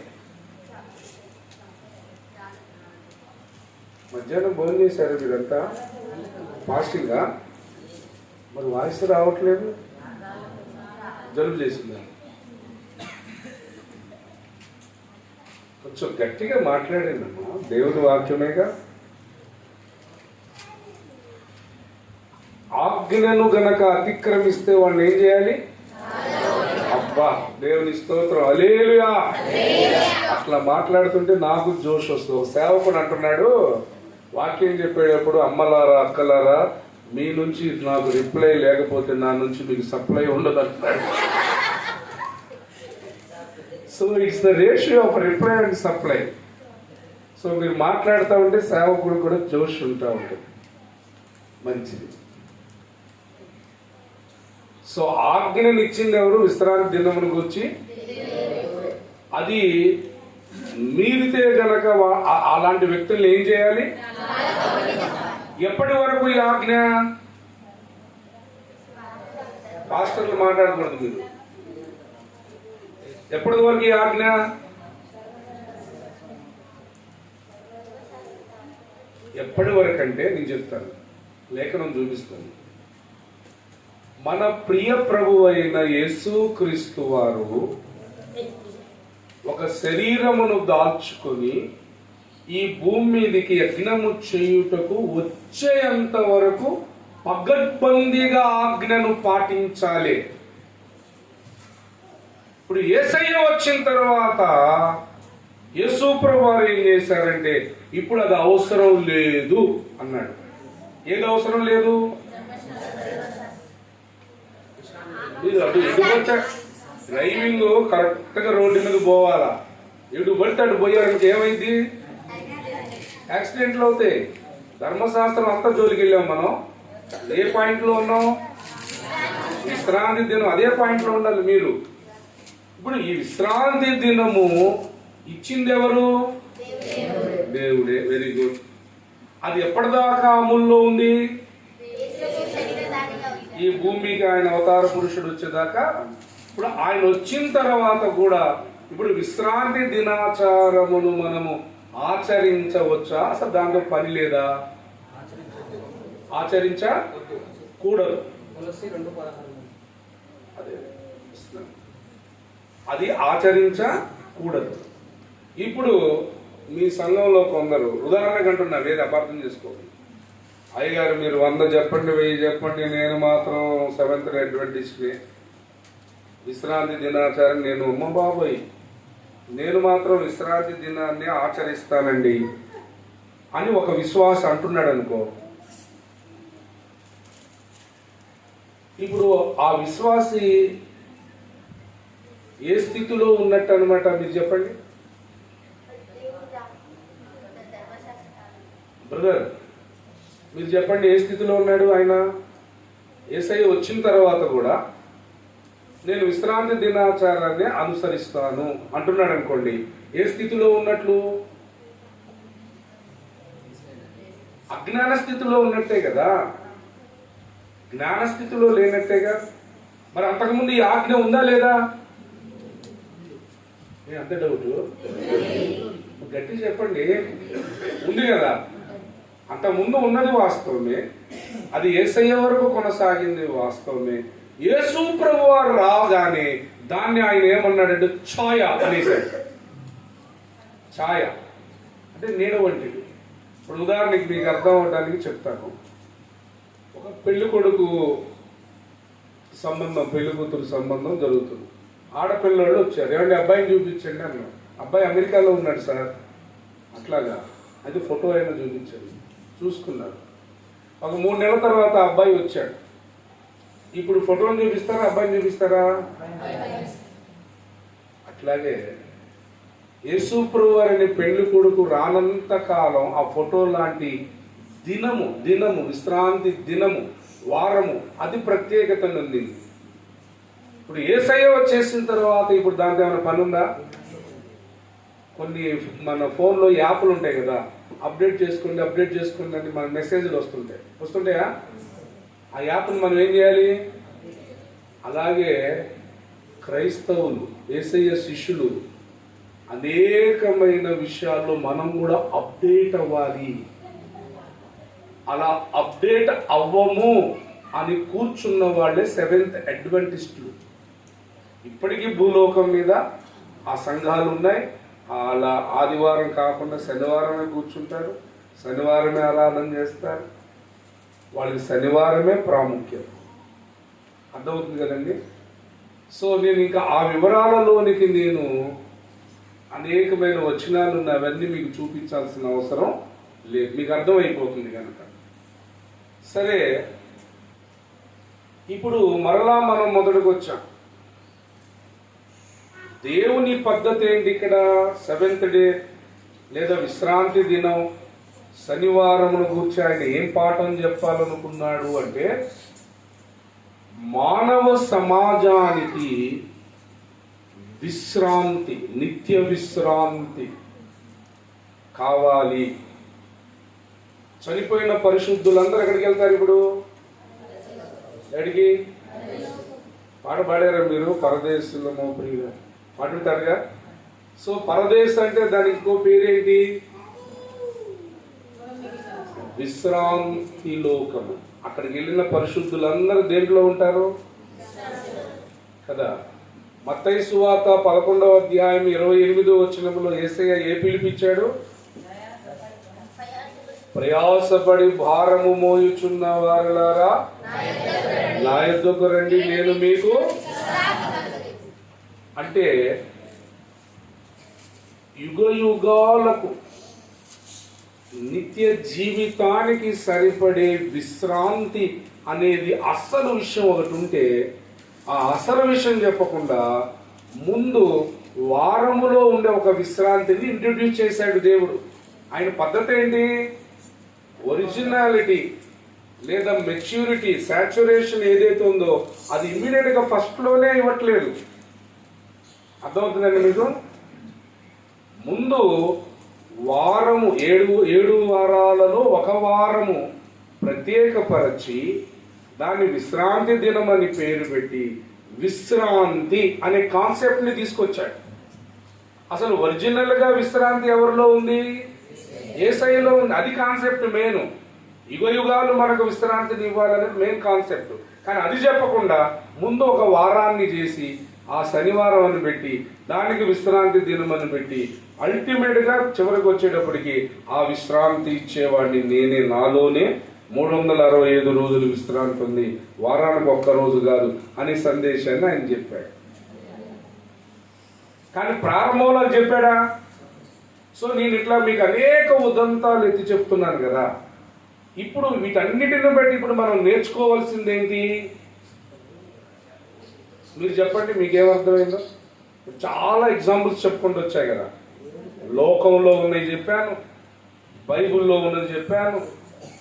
మధ్యాహ్నం భోజనం చేశారు మీరంతా? ఫాస్టింగా? మరి వాయిస్ రావట్లేదు, జలుబు చేసిందా? కొంచెం గట్టిగా మాట్లాడండి. దేవుని వాక్యమేగా. ఆజ్ఞను గనక అతిక్రమిస్తే వాడిని ఏం చేయాలి? అబ్బా, దేవుని స్తోత్రం, హల్లెలూయా. అట్లా మాట్లాడుతుంటే నాకు జోష్ వస్తుంది. ఒక సేవకుడు అంటున్నాడు, వాక్యం చెప్పేటప్పుడు, అమ్మలారా, అక్కలారా, మీ నుంచి నాకు రిప్లై లేకపోతే నా నుంచి మీకు సప్లై ఉండదు అంటున్నాడు. So it's the ratio of reply and supply. So మీరు మాట్లాడుతూ ఉంటే సేవకుడు కూడా జోష్ ఉంటా ఉంటుంది. మంచిది. సో ఆజ్ఞను ఇచ్చింది ఎవరు? విశ్రాంతి దినమును గురించి. అది మీరితే గనక అలాంటి వ్యక్తుల్ని ఏం చేయాలి? ఎప్పటి వరకు ఈ ఆజ్ఞ? పాస్టర్లు మాట్లాడకూడదు మీరు. ఎప్పటి వరకు ఈ ఆజ్ఞ? ఎప్పటి వరకు అంటే నేను చెప్తాను, లేఖనం చూపిస్తాను. మన ప్రియ ప్రభువు అయిన యేసుక్రీస్తు వారు ఒక శరీరమును దాల్చుకొని ఈ భూమి మీదకి యజ్ఞము చేయుటకు వచ్చేంత వరకు పగడ్బందీగా ఆజ్ఞను పాటించాలి. ఇప్పుడు యేసయ్య వచ్చిన తర్వాత యేసు ప్రభువు వారు ఏం చేశారంటే, ఇప్పుడు అది అవసరం లేదు అన్నాడు. ఏది అవసరం లేదు? డ్రైవింగ్ కరెక్ట్ గా రోడ్డు మీద పోవాలా. ఎటు పడితే అటు పోయాడానికి ఏమైంది? యాక్సిడెంట్లు అవుతాయి. ధర్మశాస్త్రం అంతా జోలికి వెళ్ళాం మనం. ఏ పాయింట్ లో ఉన్నాం? విశ్రాంతి దినం. అదే పాయింట్ లో ఉండాలి మీరు. ఇప్పుడు ఈ విశ్రాంతి దినము ఇచ్చింది ఎవరు? దేవుడే. Very good. అది ఎప్పటిదాకా అమల్లో ఉంది? ఈ భూమికి ఆయన అవతార పురుషుడు వచ్చేదాకా. ఇప్పుడు ఆయన వచ్చిన తర్వాత కూడా ఇప్పుడు విశ్రాంతి దినాచారమును మనము ఆచరించవచ్చా? అసలు దాంట్లో పని లేదా? ఆచరించకూడదు. కొలస్సీ 2:16. అదే అది ఆచరించకూడదు. ఇప్పుడు మీ సంఘంలో కొందరు, ఉదాహరణకు అంటున్నా, వేరే అపార్థం చేసుకోండి, అయ్యగారు మీరు 100 చెప్పండి, 1000 చెప్పండి, నేను మాత్రం సెవెంత్ డే అడ్వెంటిస్ట్ని, విశ్రాంతి దినాచారం నేను అమ్మ బాబోయ్ నేను మాత్రం విశ్రాంతి దినాన్ని ఆచరిస్తానండి అని ఒక విశ్వాస అంటున్నాడు అనుకో. ఇప్పుడు ఆ విశ్వాసి ఏ స్థితిలో ఉన్నట్టు అనమాట మీరు చెప్పండి బ్రదర్, మీరు చెప్పండి ఏ స్థితిలో ఉన్నాడు ఆయన? యేసయ్య వచ్చిన తర్వాత కూడా నేను విశ్రాంతి దినాచారాన్ని అనుసరిస్తాను అంటున్నాడు అనుకోండి, ఏ స్థితిలో ఉన్నట్లు? అజ్ఞాన స్థితిలో ఉన్నట్టే కదా, జ్ఞాన స్థితిలో లేనట్టేగా. మరి అంతకుముందు ఈ ఆజ్ఞ ఉందా లేదా? అంత డౌట్ గట్టి చెప్పండి. ఉంది కదా, అంతకుముందు ఉన్నది వాస్తవమే, అది యేసయ్య వరకు కొనసాగింది వాస్తవమే. యేసు ప్రభువారు రాగానే దాన్ని ఆయన ఏమన్నాడంటే ఛాయ అనేసాడు. ఛాయ అంటే నీడ వంటిది. ఇప్పుడు ఉదాహరణకి మీకు అర్థం అవడానికి చెప్తాను. ఒక పెళ్లి కొడుకు సంబంధం, పెళ్లి కూతురు సంబంధం జరుగుతుంది. ఆడపిల్లలు వచ్చారు, ఏమంటే అబ్బాయిని చూపించండి అన్నాడు. అబ్బాయి అమెరికాలో ఉన్నాడు సార్. అట్లాగా అది ఫోటో అయినా చూపించండి. చూసుకున్నాడు. ఒక 3 నెలల తర్వాత అబ్బాయి వచ్చాడు. ఇప్పుడు ఫోటోని చూపిస్తారా, అబ్బాయిని చూపిస్తారా? అట్లాగే యేసు ప్రభువారిని పెళ్లి కొడుకు రానంత కాలం ఆ ఫోటో లాంటి దినము విశ్రాంతి దినము, వారము, అది ప్రత్యేకత ఉంది. ఇప్పుడు యేసయ్య వచ్చేసిన తర్వాత ఇప్పుడు దాంతో ఏమైనా పని ఉందా? కొన్ని మన ఫోన్లో యాప్లు ఉంటాయి కదా, అప్డేట్ చేసుకోండి అని మన మెసేజ్లు వస్తుంటాయా? ఆ యాప్ని మనం ఏం చేయాలి? అలాగే క్రైస్తవులు, యేసయ్య శిష్యులు అనేకమైన విషయాల్లో మనం కూడా అప్డేట్ అవ్వాలి. అలా అప్డేట్ అవ్వము అని కూర్చున్న వాళ్ళే సెవెంత్ అడ్వెంటిస్టులు. ఇప్పటికీ భూలోకం మీద ఆ సంఘాలు ఉన్నాయి. అలా ఆదివారం కాకుండా శనివారమే కూర్చుంటారు, శనివారమే ఆరాధన చేస్తారు. వాళ్ళకి శనివారమే ప్రాముఖ్యం. అర్థమవుతుంది కదండి? సో నేను ఇంకా ఆ వివరాలలోనికి నేను అనేకమైన వచనాలు అవన్నీ మీకు చూపించాల్సిన అవసరం లేదు, మీకు అర్థమైపోతుంది కనుక. సరే, ఇప్పుడు మరలా మనం మొదటికి వచ్చాం. దేవుని పద్ధతి ఏంటి ఇక్కడ? సెవెంత్ డే లేదా విశ్రాంతి దినం, శనివారమును గురించి ఆయన ఏం పాఠం చెప్పాలనుకున్నాడు అంటే, మానవ సమాజానికి విశ్రాంతి, నిత్య విశ్రాంతి కావాలి. చనిపోయిన పరిశుద్ధులందరూ ఎక్కడికి వెళ్తారు ఇప్పుడు? ఎక్కడికి? పాట పాడారా మీరు? పరదేశులమో ప్రియుల పాడుంటారుగా. సో పరదేశ్ అంటే దానికి ఇంకో పేరేంటి? విశ్రాంతి లోకము. అక్కడికి వెళ్ళిన పరిశుద్ధులందరూ దేంట్లో ఉంటారు కదా. మత్తయి సువార్త 11వ అధ్యాయం 28వ వచనంలో యేసయ్య ఏ పిలిపించాడు? ప్రయాసపడి భారము మోయుచున్న వారలారా నా యొద్దకు రండి, నేను మీకు. అంటే యుగ యుగాలకు నిత్య జీవితానికి సరిపడే విశ్రాంతి అనేది అసలు విషయం ఒకటి ఉంటే, ఆ అసలు విషయం చెప్పకుండా ముందు వారములో ఉండే ఒక విశ్రాంతిని ఇంట్రడ్యూస్ చేశాడు దేవుడు. ఆయన పద్ధతి ఏంటి? ఒరిజినాలిటీ లేదా మెచ్యూరిటీ, సాచురేషన్ ఏదైతే ఉందో అది ఇమ్మీడియట్ గా ఫస్ట్ లోనే ఇవ్వట్లేదు. అర్థమవుతుందండి మీకు? ముందు వారము, ఏడు వారాలలో ఒక వారము ప్రత్యేకపరచి దాన్ని విశ్రాంతి దినం అని పేరు పెట్టి విశ్రాంతి అనే కాన్సెప్ట్ ని తీసుకొచ్చాడు. అసలు ఒరిజినల్ గా విశ్రాంతి ఎవరిలో ఉంది? యేసయ్యలో ఉంది. అది కాన్సెప్ట్ మెయిన్. యుగ యుగాలు మనకు విశ్రాంతిని ఇవ్వాలనేది మెయిన్ కాన్సెప్ట్. కానీ అది చెప్పకుండా ముందు ఒక వారాన్ని చేసి ఆ శనివారం అని పెట్టి దానికి విశ్రాంతి దినం అని పెట్టి అల్టిమేట్గా చివరికి వచ్చేటప్పటికి ఆ విశ్రాంతి ఇచ్చేవాడిని నేనే, నాలోనే 365 రోజులు విశ్రాంతి ఉంది, వారానికి ఒక్క రోజు కాదు అనే సందేశాన్ని ఆయన చెప్పాడు. కానీ ప్రారంభంలో చెప్పాడా? సో నేను ఇట్లా మీకు అనేక ఉదంతాలు ఎత్తి చెప్తున్నాను కదా. ఇప్పుడు వీటన్నిటిని బట్టి ఇప్పుడు మనం నేర్చుకోవాల్సింది ఏంటి? మీరు చెప్పండి, మీకేమర్థమైందో? చాలా ఎగ్జాంపుల్స్ చెప్పుకుంటూ వచ్చాయి కదా. లోకంలో ఉన్నవి చెప్పాను, బైబిల్లో ఉన్నది చెప్పాను.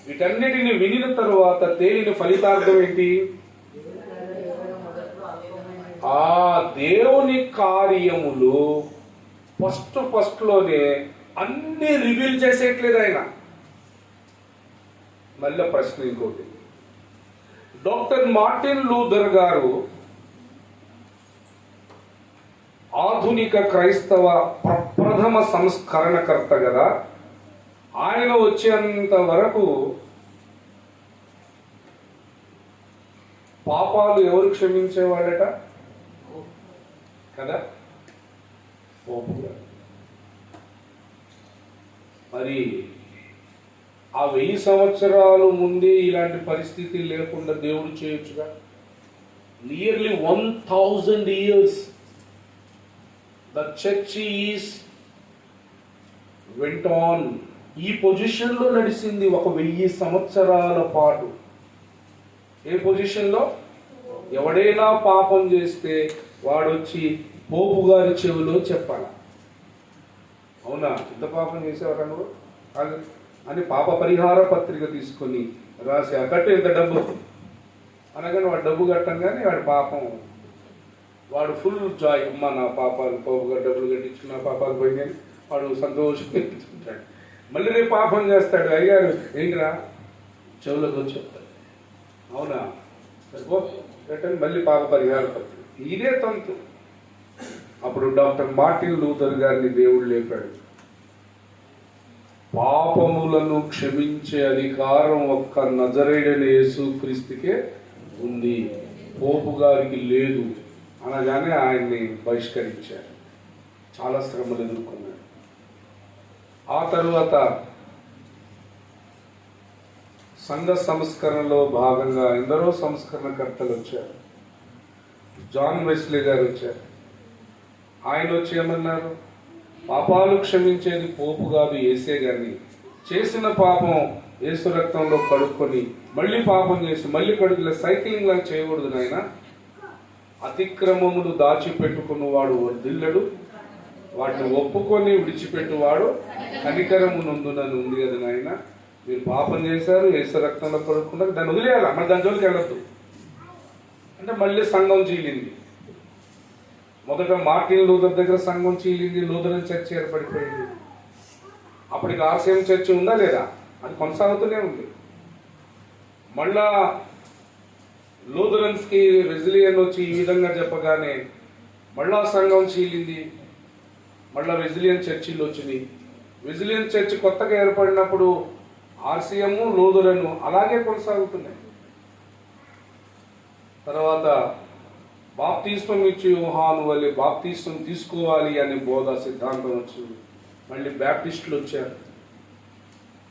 వీటన్నిటిని వినిన తరువాత తేలిన ఫలితార్థం ఏంటి? ఆ దేవుని కార్యములు ఫస్ట్ లోనే అన్ని రివీల్ చేసేయట్లేదు ఆయన. మళ్ళీ ప్రశ్న ఇంకోటి, డాక్టర్ మార్టిన్ లూథర్ గారు ఆధునిక క్రైస్తవ ప్రప్రథమ సంస్కరణకర్త కదా. ఆయన వచ్చేంత వరకు పాపాలు ఎవరు క్షమించేవాళ్ళట కదా? పోపు గారు. మరి ఆ 1000 సంవత్సరాలు ముందే ఇలాంటి పరిస్థితి లేకుండా దేవుడు చేయొచ్చుగా. Nearly 1000 years the church is went on. ఈ పొజిషన్లో నడిచింది ఒక 1000 సంవత్సరాల పాటు. ఏ పొజిషన్లో? ఎవడైనా పాపం చేస్తే వాడొచ్చి పోపు గారి చెవిలో చెప్పాల, అవునా ఇంత పాపం చేసేవారు అని పాప పరిహార పత్రిక తీసుకొని రాసి కట్టు ఇంత డబ్బు అనగానే వాడు డబ్బు కట్టంగానే వాడి పాపం, వాడు ఫుల్ జాయ్, అమ్మ నా పాపాలు పోపు గారు డబ్బులు కట్టించు, నా పాపాలు పోయినాయి, వాడు సంతోషంగా ఎత్తుకుంటాడు. మళ్ళీ రేపు పాపం చేస్తాడు, అయ్యారు ఏంటిరా చెవులకు వచ్చి చెప్తాడు, అవునా సరిపోతుంది మళ్ళీ పాప పరిహార పత్రిక. ఇదే తంతు. అప్పుడు డాక్టర్ మార్టిన్ లూథర్ గారిని దేవుడు లేపాడు. పాపములను క్షమించే అధికారం ఒక్క నజరేయుడైన యేసుక్రీస్తుకే ఉంది, పోపు గారికి లేదు అనగానే ఆయన్ని బహిష్కరించారు. చాలా శ్రమలు ఎదుర్కొన్నాడు. ఆ తరువాత సంఘ సంస్కరణలో భాగంగా ఎందరో సంస్కరణకర్తలు వచ్చారు. జాన్ వెస్లీ గారు వచ్చారు. ఆయన వచ్చి ఏమన్నారు? పాపాలు క్షమించేది పోపు కాదు యేసే గాని, చేసిన పాపం యేసు రక్తంలో కడుక్కొని మళ్ళీ పాపం చేసి మళ్ళీ కడుగులే సైక్లింగ్ లాగా చేయకూడదు నాయన. అతిక్రమములు దాచిపెట్టుకున్న వాడు వర్ధిల్లడు, వాటిని ఒప్పుకొని విడిచిపెట్టువాడు కనికరము నందునని ఉంది కదా నాయన. మీరు పాపం చేశారు, యేసు రక్తంలో కడుక్కున్నారు, దాన్ని వదిలేయాల, మరి దాని జోలికి వెళ్ళొద్దు అంటే మళ్ళీ సంఘం చీలింది. మొదట మార్టిన్ లూథర్ దగ్గర సంఘం చీలింది, లూథరన్ చర్చ్ ఏర్పడిపోయింది. అప్పటికి ఆర్సిఎం చర్చ్ ఉందా లేదా? అది కొనసాగుతూనే ఉంది. మళ్ళా లూథరన్స్కి వెజ్లియన్ వచ్చి ఈ విధంగా చెప్పగానే మళ్ళా సంఘం చీలింది. మళ్ళా వెజ్లియన్ చర్చిలు వచ్చినాయి. వెజ్లియన్ చర్చ్ కొత్తగా ఏర్పడినప్పుడు ఆర్సిఎం లూథరన్ అలాగే కొనసాగుతున్నాయి. తర్వాత బాప్తిస్మం ఇచ్చి యోహాను వల్లే బాప్తిస్మం తీసుకోవాలి అనే బోధ సిద్ధాంతం వచ్చింది. మళ్ళీ బ్యాప్టిస్టులు వచ్చారు.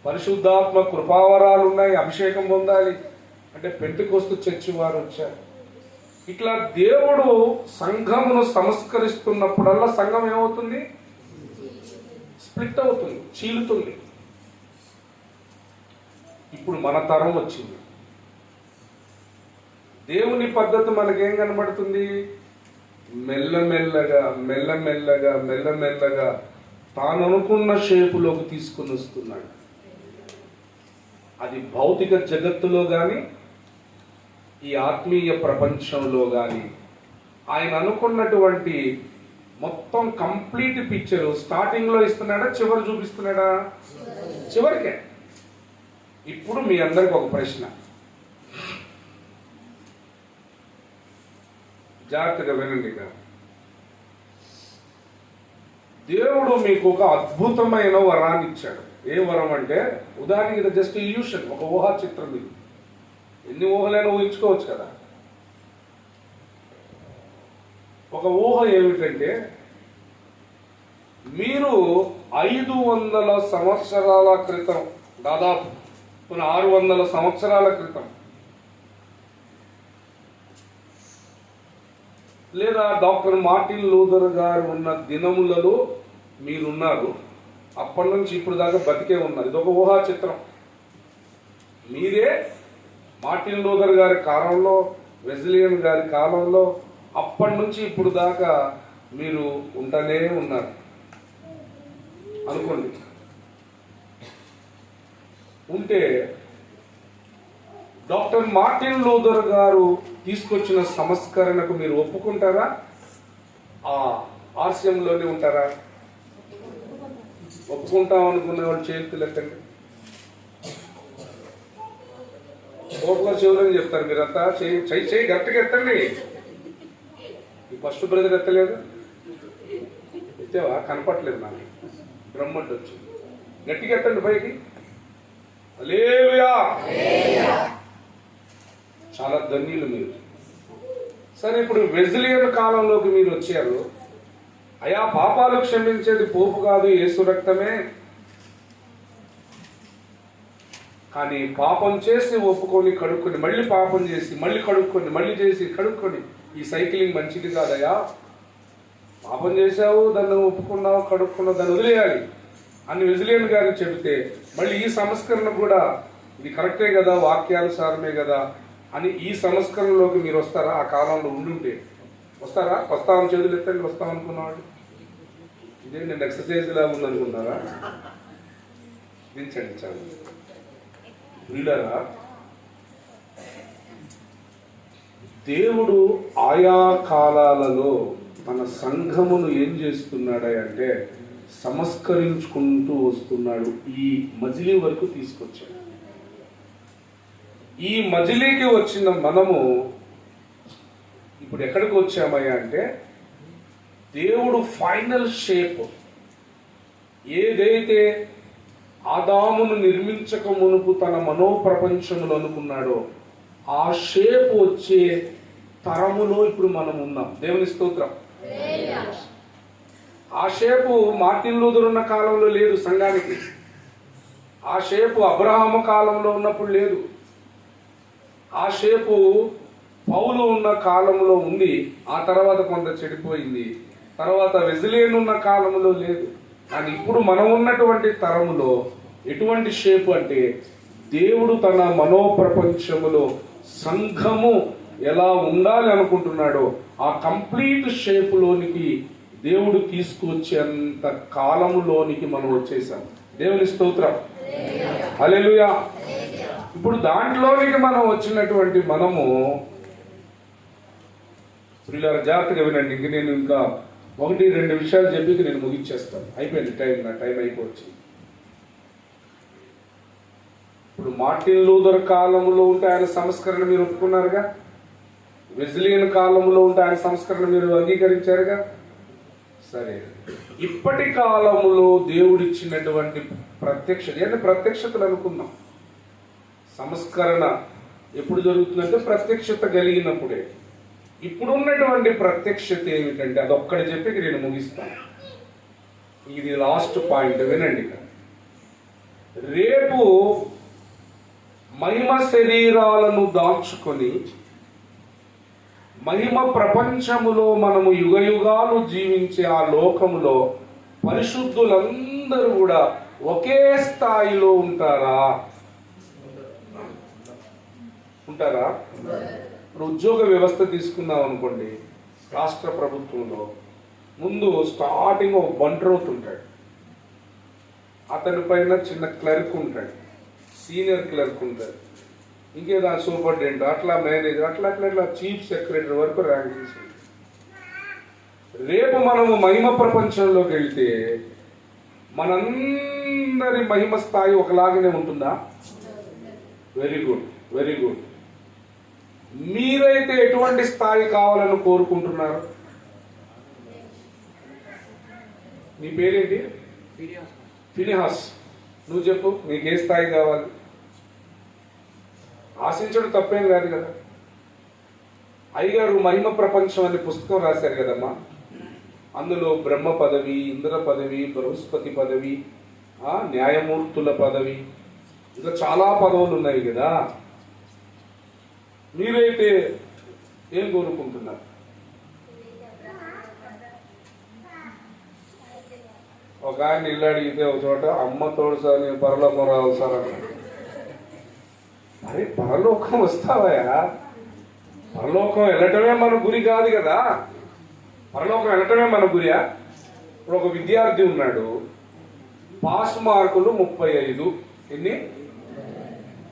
పరిశుద్ధాత్మ కృపావరాలు ఉన్నాయి, అభిషేకం పొందాలి అంటే పెంటెకోస్తు చర్చి వారు వచ్చారు. ఇట్లా దేవుడు సంఘమును సంస్కరిస్తున్నప్పుడల్లా సంఘం ఏమవుతుంది? స్ప్లిట్ అవుతుంది, చీలుతుంది. ఇప్పుడు మన తరం వచ్చింది. దేవుని పద్ధతి మనకేం కనబడుతుంది? మెల్లమెల్లగా మెల్లమెల్లగా మెల్లమెల్లగా తాను అనుకున్న షేపులోకి తీసుకుని వస్తున్నాడు. అది భౌతిక జగత్తులో కానీ ఈ ఆత్మీయ ప్రపంచంలో కానీ ఆయన అనుకున్నటువంటి మొత్తం కంప్లీట్ పిక్చర్ స్టార్టింగ్లో ఇస్తున్నాడా, చివరి చూపిస్తున్నాడా? చివరికే. ఇప్పుడు మీ అందరికి ఒక ప్రశ్న, జాగ్రత్తగా వినండి. దేవుడు మీకు ఒక అద్భుతమైన వరాన్ని ఇచ్చాడు. ఏ వరం అంటే, ఉదాహరణకి ఇది జస్ట్ ఇల్యూషన్, ఒక ఊహా చిత్రం. ఇది ఎన్ని ఊహలైనా ఊహించుకోవచ్చు కదా. ఒక ఊహ ఏమిటంటే, మీరు 500 సంవత్సరాల క్రితం, దాదాపు 600 సంవత్సరాల క్రితం, లేదా డాక్టర్ మార్టిన్ లూథర్ గారు ఉన్న దినములలో మీరున్నారు. అప్పటి నుంచి ఇప్పుడు దాకా బతికే ఉన్నారు. ఇది ఒక ఊహా చిత్రం. మీరే మార్టిన్ లూథర్ గారి కాలంలో, వెజ్లియన్ గారి కాలంలో, అప్పటి నుంచి ఇప్పుడు దాకా మీరు ఉంటూనే ఉన్నారు అనుకోండి. ఉంటే డాక్టర్ మార్టిన్ లూథర్ గారు తీసుకొచ్చిన సంస్కరణకు మీరు ఒప్పుకుంటారా? ఆ ఆశయంలోనే ఉంటారా? ఒప్పుకుంటాం అనుకునే వాళ్ళు చేతులు ఎత్తండి. కోట్ల చెవులని చెప్తారు మీరంతా. చేయి గట్టిగా ఎత్తండి. ఈ ఫస్ట్ బ్రదర్ ఎత్తలేదు, ఎత్తావా? కనపట్లేదు నాకు. బ్రహ్మడ్డు వచ్చింది. గట్టిగా ఎత్తండి పైకి. హల్లెలూయా. చాలా ధన్యులు మీరు. సరే, ఇప్పుడు వెజ్లియన్ కాలంలోకి మీరు వచ్చారు. అయా, పాపాలు క్షమించేది పోపు కాదు, యేసు రక్తమే. కానీ పాపం చేసి ఒప్పుకొని కడుక్కొని, మళ్ళీ పాపం చేసి మళ్ళీ కడుక్కొని, మళ్ళీ చేసి కడుక్కొని, ఈ సైక్లింగ్ మంచిది కాదయా. పాపం చేశావు, దాన్ని ఒప్పుకున్నావు, కడుక్కున్నావు, దాన్ని వదిలేయాలి అని వెజ్లియన్ గారికి చెబితే, మళ్ళీ ఈ సంస్కరణ కూడా ఇది కరెక్టే కదా, వాక్యానుసారమే కదా అని ఈ సంస్కరణలోకి మీరు వస్తారా? ఆ కాలంలో ఉండుంటే వస్తారా? వస్తామని చేతులు ఎత్తండి. వస్తామనుకున్నవాడు ఇదే నేను ఎక్సర్సైజ్ లాగా ఉందనుకున్నారా? దించండి చాలు. వీళ్ళరా, దేవుడు ఆయా కాలాలలో మన సంఘమును ఏం చేస్తున్నాడు అంటే సంస్కరించుకుంటూ వస్తున్నాడు. ఈ మజిలీ వరకు తీసుకొచ్చాడు. ఈ మజిలీకి వచ్చిన మనము ఇప్పుడు ఎక్కడికి వచ్చామయ్యా అంటే, దేవుడు ఫైనల్ షేప్ ఏదైతే ఆదామును నిర్మించక మునుపు తన మనోప్రపంచములు అనుకున్నాడో ఆ షేప్ వచ్చే తరములో ఇప్పుడు మనం ఉన్నాం. దేవుని స్తోత్రం. ఆ షేపు మార్టిన్ లూథర్ ఉన్న కాలంలో లేదు సంఘానికి. ఆ షేపు అబ్రహాము కాలంలో ఉన్నప్పుడు లేదు. ఆ షేపు పౌలు ఉన్న కాలంలో ఉంది. ఆ తర్వాత కొంత చెడిపోయింది. తర్వాత వెజ్లియన్ ఉన్న కాలంలో లేదు. కానీ ఇప్పుడు మనం ఉన్నటువంటి తరములో ఎటువంటి షేపు అంటే, దేవుడు తన మనోప్రపంచములో సంఘము ఎలా ఉండాలి అనుకుంటున్నాడో ఆ కంప్లీట్ షేపులోనికి దేవుడు తీసుకువచ్చేంత కాలములోనికి మనం వచ్చేసాం. దేవుని స్తోత్రం. హల్లెలూయా. ఇప్పుడు దాంట్లోనికి మనం వచ్చినటువంటి మనము, ప్రియులారా జాగ్రత్తగా వినండి. ఇంక నేను ఇంకా 1-2 విషయాలు చెప్పి నేను ముగించేస్తాను. అయిపోయింది టైం, నా టైం అయిపోవచ్చు. ఇప్పుడు మార్టిన్ లూథర్ కాలంలో ఉంటే ఆయన సంస్కరణ మీరు ఒప్పుకున్నారుగా. వెజ్లియన్ కాలంలో ఉంటే ఆయన సంస్కరణ మీరు అంగీకరించారుగా. సరే, ఇప్పటి కాలములో దేవుడిచ్చినటువంటి ప్రత్యక్షత, అంటే ప్రత్యక్షతలు అనుకుందాం. సంస్కరణ ఎప్పుడు జరుగుతుందంటే ప్రత్యక్షత కలిగినప్పుడే. ఇప్పుడున్నటువంటి ప్రత్యక్షత ఏమిటంటే అదొక్కటి చెప్పి నేను ముగిస్తాను. ఇది లాస్ట్ పాయింట్, వినండి. రేపు మహిమ శరీరాలను దాల్చుకొని మహిమ ప్రపంచములో మనము యుగయుగాలు జీవించే ఆ లోకములో పరిశుద్ధులందరూ కూడా ఒకే స్థాయిలో ఉంటారా? ఇప్పుడు ఉద్యోగ వ్యవస్థ తీసుకున్నాం అనుకోండి. రాష్ట్ర ప్రభుత్వంలో ముందు స్టార్టింగ్ ఒక బంట్రోత్ ఉంటాడు, అతని పైన చిన్న క్లర్క్ ఉంటాడు, సీనియర్ క్లర్క్ ఉంటాడు, ఇంకేదా సూపరింటెండెంట్, అట్లా మేనేజర్, అట్లా చీఫ్ సెక్రటరీ వరకు ర్యాంకింగ్స్ ఉంటాయి. రేపు మనము మహిమ ప్రపంచంలోకి వెళ్తే మనందరి మహిమ స్థాయి ఒకలాగానే ఉంటుందా? Very good, very good. మీరైతే ఎటువంటి స్థాయి కావాలని కోరుకుంటున్నారు? నీ పేరేంటి? ఫినిహాస్. నువ్వు చెప్పు, నీకు ఏ స్థాయి కావాలి? ఆశించడం తప్పేం కాదు కదా. అయ్యగారు మహిమ ప్రపంచం అనే పుస్తకం రాశారు కదమ్మా. అందులో బ్రహ్మ పదవి, ఇంద్ర పదవి, బృహస్పతి పదవి, న్యాయమూర్తుల పదవి, ఇంకా చాలా పదవులు ఉన్నాయి కదా. మీరైతే ఏం కోరుకుంటున్నారు? ఒక ఆయన ఇల్లు అడిగితే ఒక చోట అమ్మ తోడు సార్ నేను పరలోకం రావు సార్ అన్నాడు. అరే పరలోకం వస్తావా? పరలోకం వెళ్ళటమే మన గురి కాదు కదా. పరలోకం వెళ్ళటమే మన గురియా? ఇప్పుడు ఒక విద్యార్థి ఉన్నాడు, పాస్ మార్కులు 35. ఎన్ని?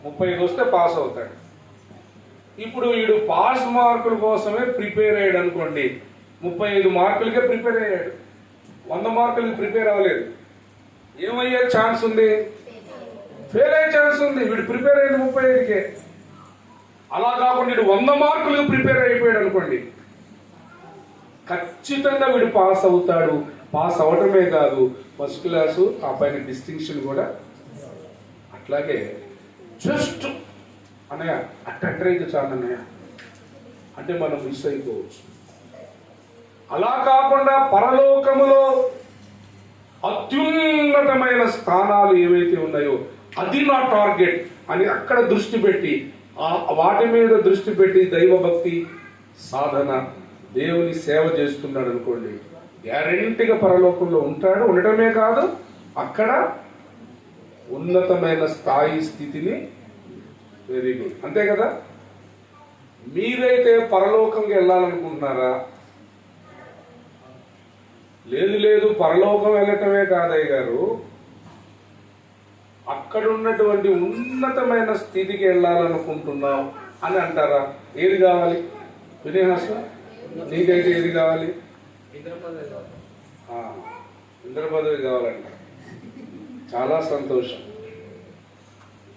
35 వస్తే పాస్ అవుతాడు. ఇప్పుడు వీడు పాస్ మార్కుల కోసమే ప్రిపేర్ అయ్యాడు అనుకోండి, 35 మార్కులకే ప్రిపేర్ అయ్యాడు, 100 మార్కులకి ప్రిపేర్ అవ్వలేదు. ఏమయ్యే ఛాన్స్ ఉంది? ఫెయిల్ అయ్యే ఛాన్స్ ఉంది. వీడు ప్రిపేర్ అయ్యింది 35కే. అలా కాకుండా వీడు 100 మార్కులకు ప్రిపేర్ అయిపోయాడు అనుకోండి, ఖచ్చితంగా వీడు పాస్ అవుతాడు. పాస్ అవటమే కాదు, ఫస్ట్ క్లాసు, ఆ పైన డిస్టింక్షన్ కూడా. అట్లాగే జస్ట్ అన్నయ్య అట్టయితే చాలు అన్నయ్య అంటే మనం మిస్ అయిపోవచ్చు. అలా కాకుండా పరలోకములో అత్యున్నతమైన స్థానాలు ఏవైతే ఉన్నాయో అది నా టార్గెట్ అని అక్కడ దృష్టి పెట్టి, వాటి మీద దృష్టి పెట్టి దైవభక్తి సాధన, దేవుని సేవ చేస్తున్నాడు అనుకోండి, గ్యారెంటీగా పరలోకంలో ఉంటాడు. ఉండటమే కాదు, అక్కడ ఉన్నతమైన స్థాయి స్థితిని. వెరీ గుడ్, అంతే కదా. మీరైతే పరలోకంకి వెళ్ళాలనుకుంటున్నారా? లేదు పరలోకం వెళ్ళటమే కాదయ్య గారు, అక్కడ ఉన్నటువంటి ఉన్నతమైన స్థితికి వెళ్ళాలనుకుంటున్నాం అని అంటారా? ఏది కావాలి వినయహాసు? నీకైతే ఏది కావాలి? ఇంద్ర పదవి కావాలంట. చాలా సంతోషం.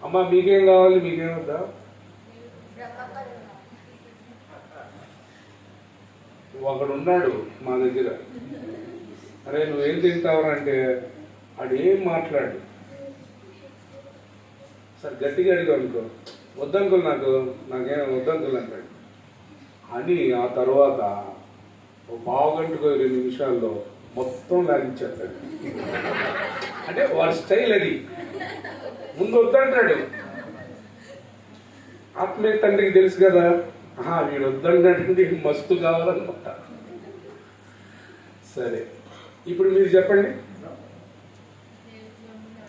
అమ్మా మీకేం కావాలి? మీకేమొద్దా? ఒకడున్నాడు మా దగ్గర, అరే నువ్వేం తింటావనంటే ఆడు ఏం మాట్లాడు, సరే గట్టిగా అడిగా అనుకో, వద్దంకులు నాకేం వద్దంకులు అంటాడు అని. ఆ తర్వాత ఒక పావుగంటకు 2 నిమిషాల్లో మొత్తం లాగించేస్తాడు. అంటే వాడి స్టైల్ అది. ముందు వద్దంటాడు, ఆత్మీయ తండ్రికి తెలుసు కదా, వీడు వద్దంటే మస్తు కావాలన్నమాట. సరే ఇప్పుడు మీరు చెప్పండి,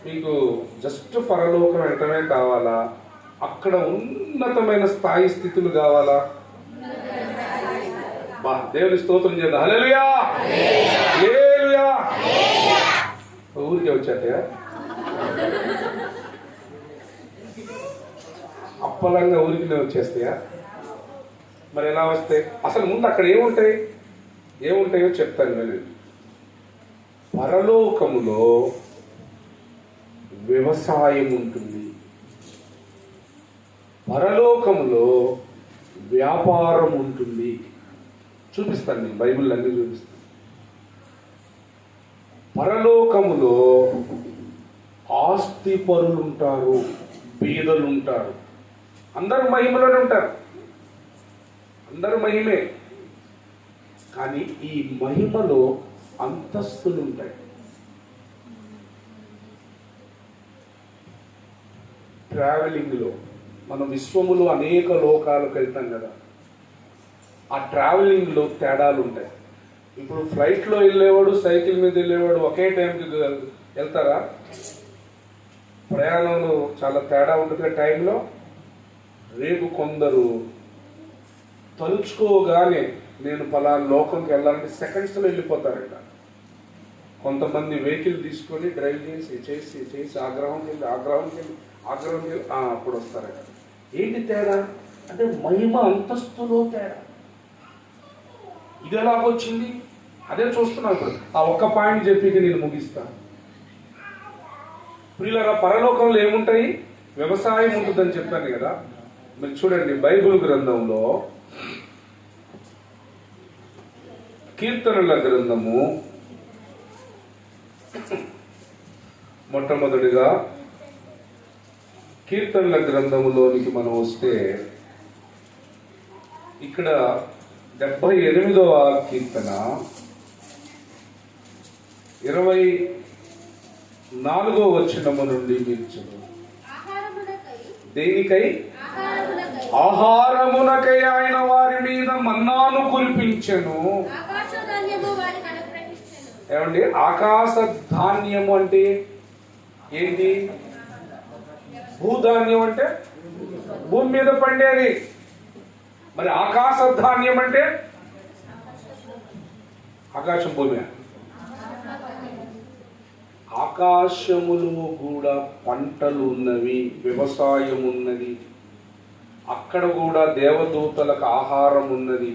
మీకు జస్ట్ పరలోకం వెంటనే కావాలా? అక్కడ ఉన్నతమైన స్థాయి స్థితులు కావాలా? దేవుని స్తోత్రం చేద్దాం. హల్లెలూయా హల్లెలూయా. ఊరికే వచ్చాక అప్పలంగా ఊరికినే వచ్చేస్తాయా? మరి ఎలా వస్తాయి? అసలు ముందు అక్కడ ఏముంటాయో చెప్తాను నేను. పరలోకములో వ్యవసాయం ఉంటుంది, పరలోకములో వ్యాపారం ఉంటుంది. చూపిస్తాను నేను, బైబిల్ అన్ని చూపిస్తాను. పరలోకములో ఆస్తి పరులు ఉంటారు, బీదలు ఉంటారు. అందరూ మహిమలోనే ఉంటారు, అందరూ మహిమే. కానీ ఈ మహిమలో అంతస్తులు ఉంటాయి. ట్రావెలింగ్లో మనం విశ్వములో అనేక లోకాలకు వెళ్తాం కదా, ఆ ట్రావెలింగ్లో తేడాలు ఉంటాయి. ఇప్పుడు ఫ్లైట్లో వెళ్ళేవాడు, సైకిల్ మీద వెళ్ళేవాడు ఒకే టైంకి వెళ్తారా? ప్రయాణంలో చాలా తేడా ఉంటుంది టైంలో. రేపు కొందరు తలుచుకోగానే నేను పలానా లోకంకి వెళ్ళాలంటే సెకండ్స్లో వెళ్ళిపోతారట. కొంతమంది వెహికల్ తీసుకొని డ్రైవ్ చేసి ఆగ్రహంకి వెళ్ళి అప్పుడు వస్తారట. ఏంటి తేడా అంటే మహిమ అంతస్తులో తేడా. ఇది ఎలాగొచ్చింది? అదే చూస్తున్నాను ఇప్పుడు. ఆ ఒక్క పాయింట్ చెప్పి నేను ముగిస్తాను. ప్రియులారా, పరలోకంలో ఏముంటాయి? వ్యవసాయం ఉంటుందని చెప్పాను కదా. మీరు చూడండి, బైబిల్ గ్రంథంలో కీర్తనల గ్రంథము మొట్టమొదటిగా కీర్తనల గ్రంథములోనికి మనం వస్తే ఇక్కడ 78వ కీర్తన 24వ వచనము నుండి మీరు చదువు. ఆహారమునకై దేనికై? ఆహారమునకై ఆహారమునకై ఆయన వారి మీద మన్నాను కురిపించెను. ఆకాశ ధాన్యము వారికి అనుగ్రహించెను. ఏమండి, ఆకాశ ధాన్యము అంటే ఏంటి? భూధాన్యం అంటే భూమి మీద పండేది. మరి ఆకాశ ధాన్యం అంటే ఆకాశం, భూమి. ఆకాశములు కూడా పంటలు ఉన్నవి, వ్యవసాయం ఉన్నది, అక్కడ కూడా దేవదూతలకు ఆహారం ఉన్నది.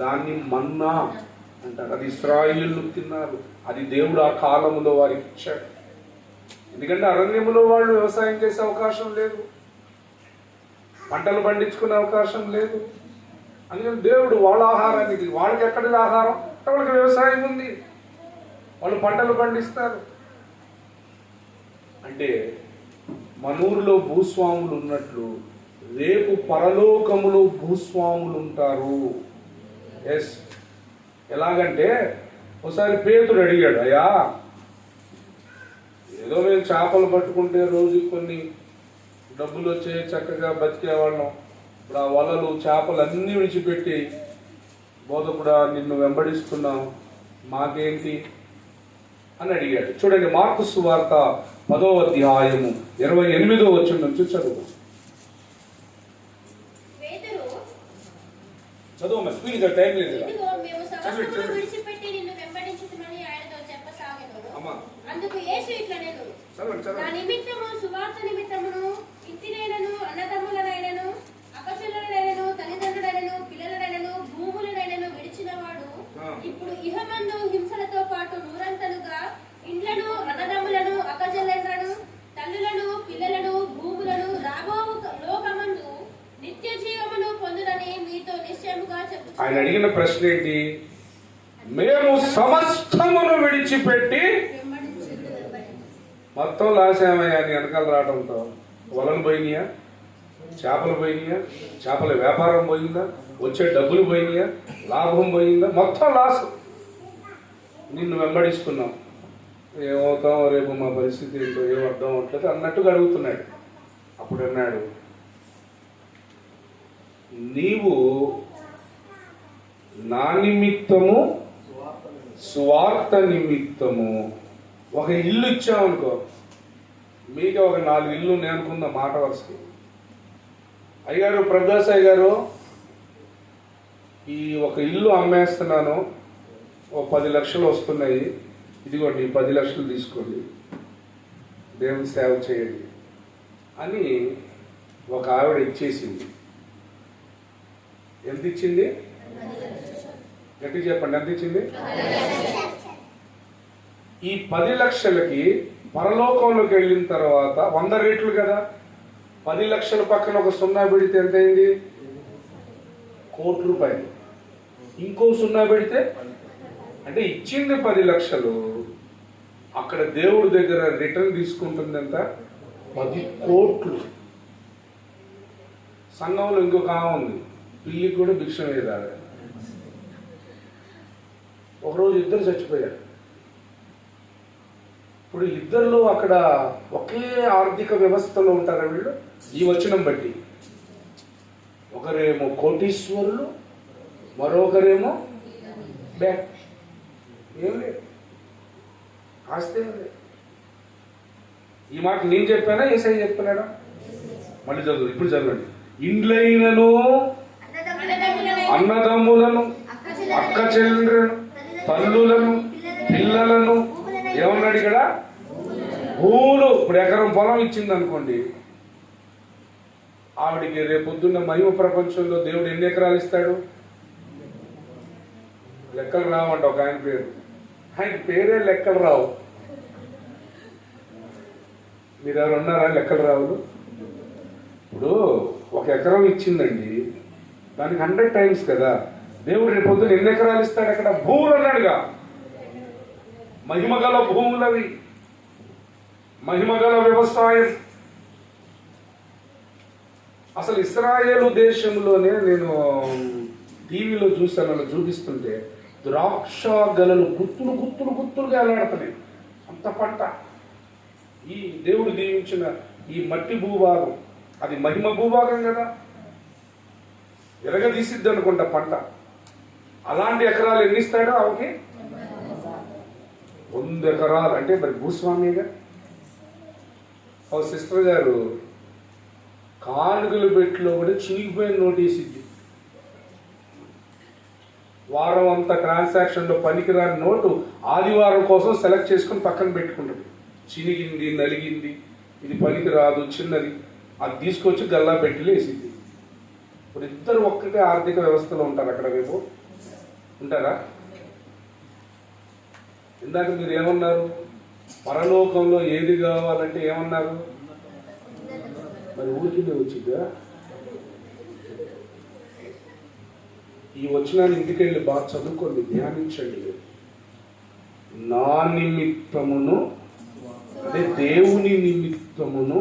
దాన్ని మన్నా అంటారు. అది ఇశ్రాయేలు తిన్నారు. అది దేవుడు ఆ కాలములో వారికి ఇచ్చాడు. ఎందుకంటే అరణ్యములో వాళ్ళు వ్యవసాయం చేసే అవకాశం లేదు, పంటలు పండించుకునే అవకాశం లేదు. అందుకని దేవుడు వాళ్ళ ఆహారానికి, వాళ్ళకి ఎక్కడిది ఆహారం? వాళ్ళకి వ్యవసాయం ఉంది, వాళ్ళు పంటలు పండిస్తారు. అంటే మనూరులో భూస్వాములు ఉన్నట్లు రేపు పరలోకములో భూస్వాములు ఉంటారు. ఎస్. ఎలాగంటే ఒకసారి పేతుడు అడిగాడు, అయ్యా ఏదో మేము చేపలు పట్టుకుంటే రోజు కొన్ని డబ్బులు వచ్చే చక్కగా బతికేవాళ్ళం, ఇప్పుడు ఆ వలలు చేపలు అన్నీ విడిచిపెట్టి బోధకుడా నిన్ను వెంబడిస్తున్నాం, మాకేంటి అని అడిగాడు. చూడండి, మార్కు సువార్త 10వ అధ్యాయము 28వ వచనం నుంచి చదువు. పేతురు, చదువు స్పీడ్గా, టైం లేదు. ఇదిగో మేము సమస్తమును విడిచిపెట్టి నిన్ను వెంబడించుదుమని ఆయనతో చెప్పసాగెను. అందుకు యేసు ఇట్లనెను, నా నిమిత్తము సువార్త నిమిత్తమును ఇంటినైనను అన్నదమ్ములనైనను అక్కచెల్లెలనైనను తల్లిదండ్రులైనను పిల్లలనైనను భూములనైనను విడిచినవాడు ఇప్పుడు ఇహమందు హింసలతో పాటు నూరంతలుగా ఇండ్లను అన్నదమ్ములను అక్కచెల్లెలను తల్లులను పిల్లలను భూములను రాబో లోకమందు నిత్య జీవమును పొందునని మీతో నిశ్చయముగా చెప్పుచున్నాను. ఆయన అడిగిన ప్రశ్న ఏంటి? మేము సమస్తమును విడిచిపెట్టి మొత్తం లాసామయ్యా అని వెనకాల రావడంతో వలలు పోయినాయా, చేపలు పోయినాయా, చేపల వ్యాపారం పోయిందా, వచ్చే డబ్బులు పోయినాయా, లాభం పోయిందా, మొత్తం లాస్. నిన్ను వెంబడిస్తున్నాం, ఏమవుతాం రేపు, మా పరిస్థితి ఏంటో ఏం అర్థం అవట్లేదు అన్నట్టుగా అడుగుతున్నాడు. అప్పుడు అన్నాడు, నీవు నా నిమిత్తము స్వార్థ నిమిత్తము ఒక ఇల్లు ఇచ్చామనుకో, మీకే ఒక 4 ఇల్లు నేను అనుకున్న మాట వరుసకి, అయ్యారు ప్రభదాస్ అయ్యారు ఈ ఒక ఇల్లు అమ్మేస్తున్నాను, ఓ 10 లక్షలు వస్తున్నాయి, ఇదిగోండి 10 లక్షలు తీసుకోండి, దేవుని సేవ చేయండి అని ఒక ఆవిడ ఇచ్చేసింది. ఎంత ఇచ్చింది? గట్టి చెప్పండి, ఎంత ఇచ్చింది? ఈ 10 లక్షలకి పరలోకంలోకి వెళ్ళిన తర్వాత 100 రేట్లు కదా, 10 లక్షల పక్కన ఒక 0 పెడితే ఎంత అయింది? ₹1,00,00,000. ఇంకో 0 పెడితే అంటే ఇచ్చింది 10 లక్షలు, అక్కడ దేవుడి దగ్గర రిటర్న్ తీసుకుంటుంది ఎంత? 10 కోట్లు. సంఘంలో ఇంకొక ఆమె ఉంది, పిల్లికి కూడా భిక్షం వేయరాదు. ఒకరోజు ఇద్దరు చచ్చిపోయారు. ఇప్పుడు ఇద్దరిలో అక్కడ ఒకే ఆర్థిక వ్యవస్థలో ఉంటారు వీళ్ళు. ఈ వచనం బట్టి ఒకరేమో కోటీశ్వరులు, మరొకరేమో బ్యాక్, ఏం లేదు, ఆస్తే ఏం లేదు. ఈ మాట నేను చెప్పానా యేసయ్య చెప్పాడా? మళ్ళీ చదువు, ఇప్పుడు చదవండి. ఇండ్లైనను అన్నదమ్ములను అక్క చెల్లెలను తల్లులను పిల్లలను ఏమన్నాడు ఇక్కడ? భూములు. ఇప్పుడు ఎకరం పొలం ఇచ్చింది అనుకోండి, ఆవిడికి రేపొద్దున్న మహిమ ప్రపంచంలో దేవుడు ఎన్ని ఎకరాలు ఇస్తాడు? లెక్కలు రావంట. ఒక ఆయన పేరు, ఆయన పేరే లెక్కలు రావు. మీరు ఎవరు ఉన్నారా లెక్కలు రావులు? ఇప్పుడు ఒక ఎకరం ఇచ్చిందండి, దానికి 100 టైమ్స్ కదా. దేవుడు రేపు పొద్దున ఎన్ని ఎకరాలు ఇస్తాడు? అక్కడ భూములు అన్నాడుగా. మహిమగల భూములవి, మహిమగల వ్యవసాయం. అసలు ఇస్రాయేలు దేశంలోనే నేను టీవీలో చూసాను, అలా చూపిస్తుంటే ద్రాక్ష గలలు గుత్తులు గుత్తులు గుత్తులుగా ఎలాడుతున్నాయి. అంత పంట. ఈ దేవుడు దీవించిన ఈ మట్టి భూభాగం, అది మహిమ భూభాగం కదా, ఎరగదీసిద్ది అనుకుంటా పంట. అలాంటి ఎకరాలు ఎన్ని ఇస్తాడో ఆమెకి? 100 ఎకరాలు. అంటే మరి భూస్వామిగా. ఓ సిస్టర్ గారు కానుకల బెట్లో కూడా చినిగిపోయిన నోటీస్ ఇద్ది. వారం అంతా ట్రాన్సాక్షన్లో పనికిరాని నోటు ఆదివారం కోసం సెలెక్ట్ చేసుకుని పక్కన పెట్టుకుంటుంది. చినిగింది, నలిగింది, ఇది పనికి రాదు, చిన్నది, అది తీసుకొచ్చి గల్లా పెట్టి వేసింది. ఇప్పుడు ఇద్దరు ఒక్కటే ఆర్థిక వ్యవస్థలో ఉంటారు అక్కడ. రేపు ఉంటారా? ఇందాక మీరు ఏమన్నారు? పరలోకంలో ఏది కావాలంటే ఏమన్నారు? మరి ఊరికిందే వచ్చిందా? ఈ వచనాన్ని ఇంటికి వెళ్ళి బాగా చదువుకోండి, ధ్యానించండి. నా నిమిత్తమును, అంటే దేవుని నిమిత్తమును,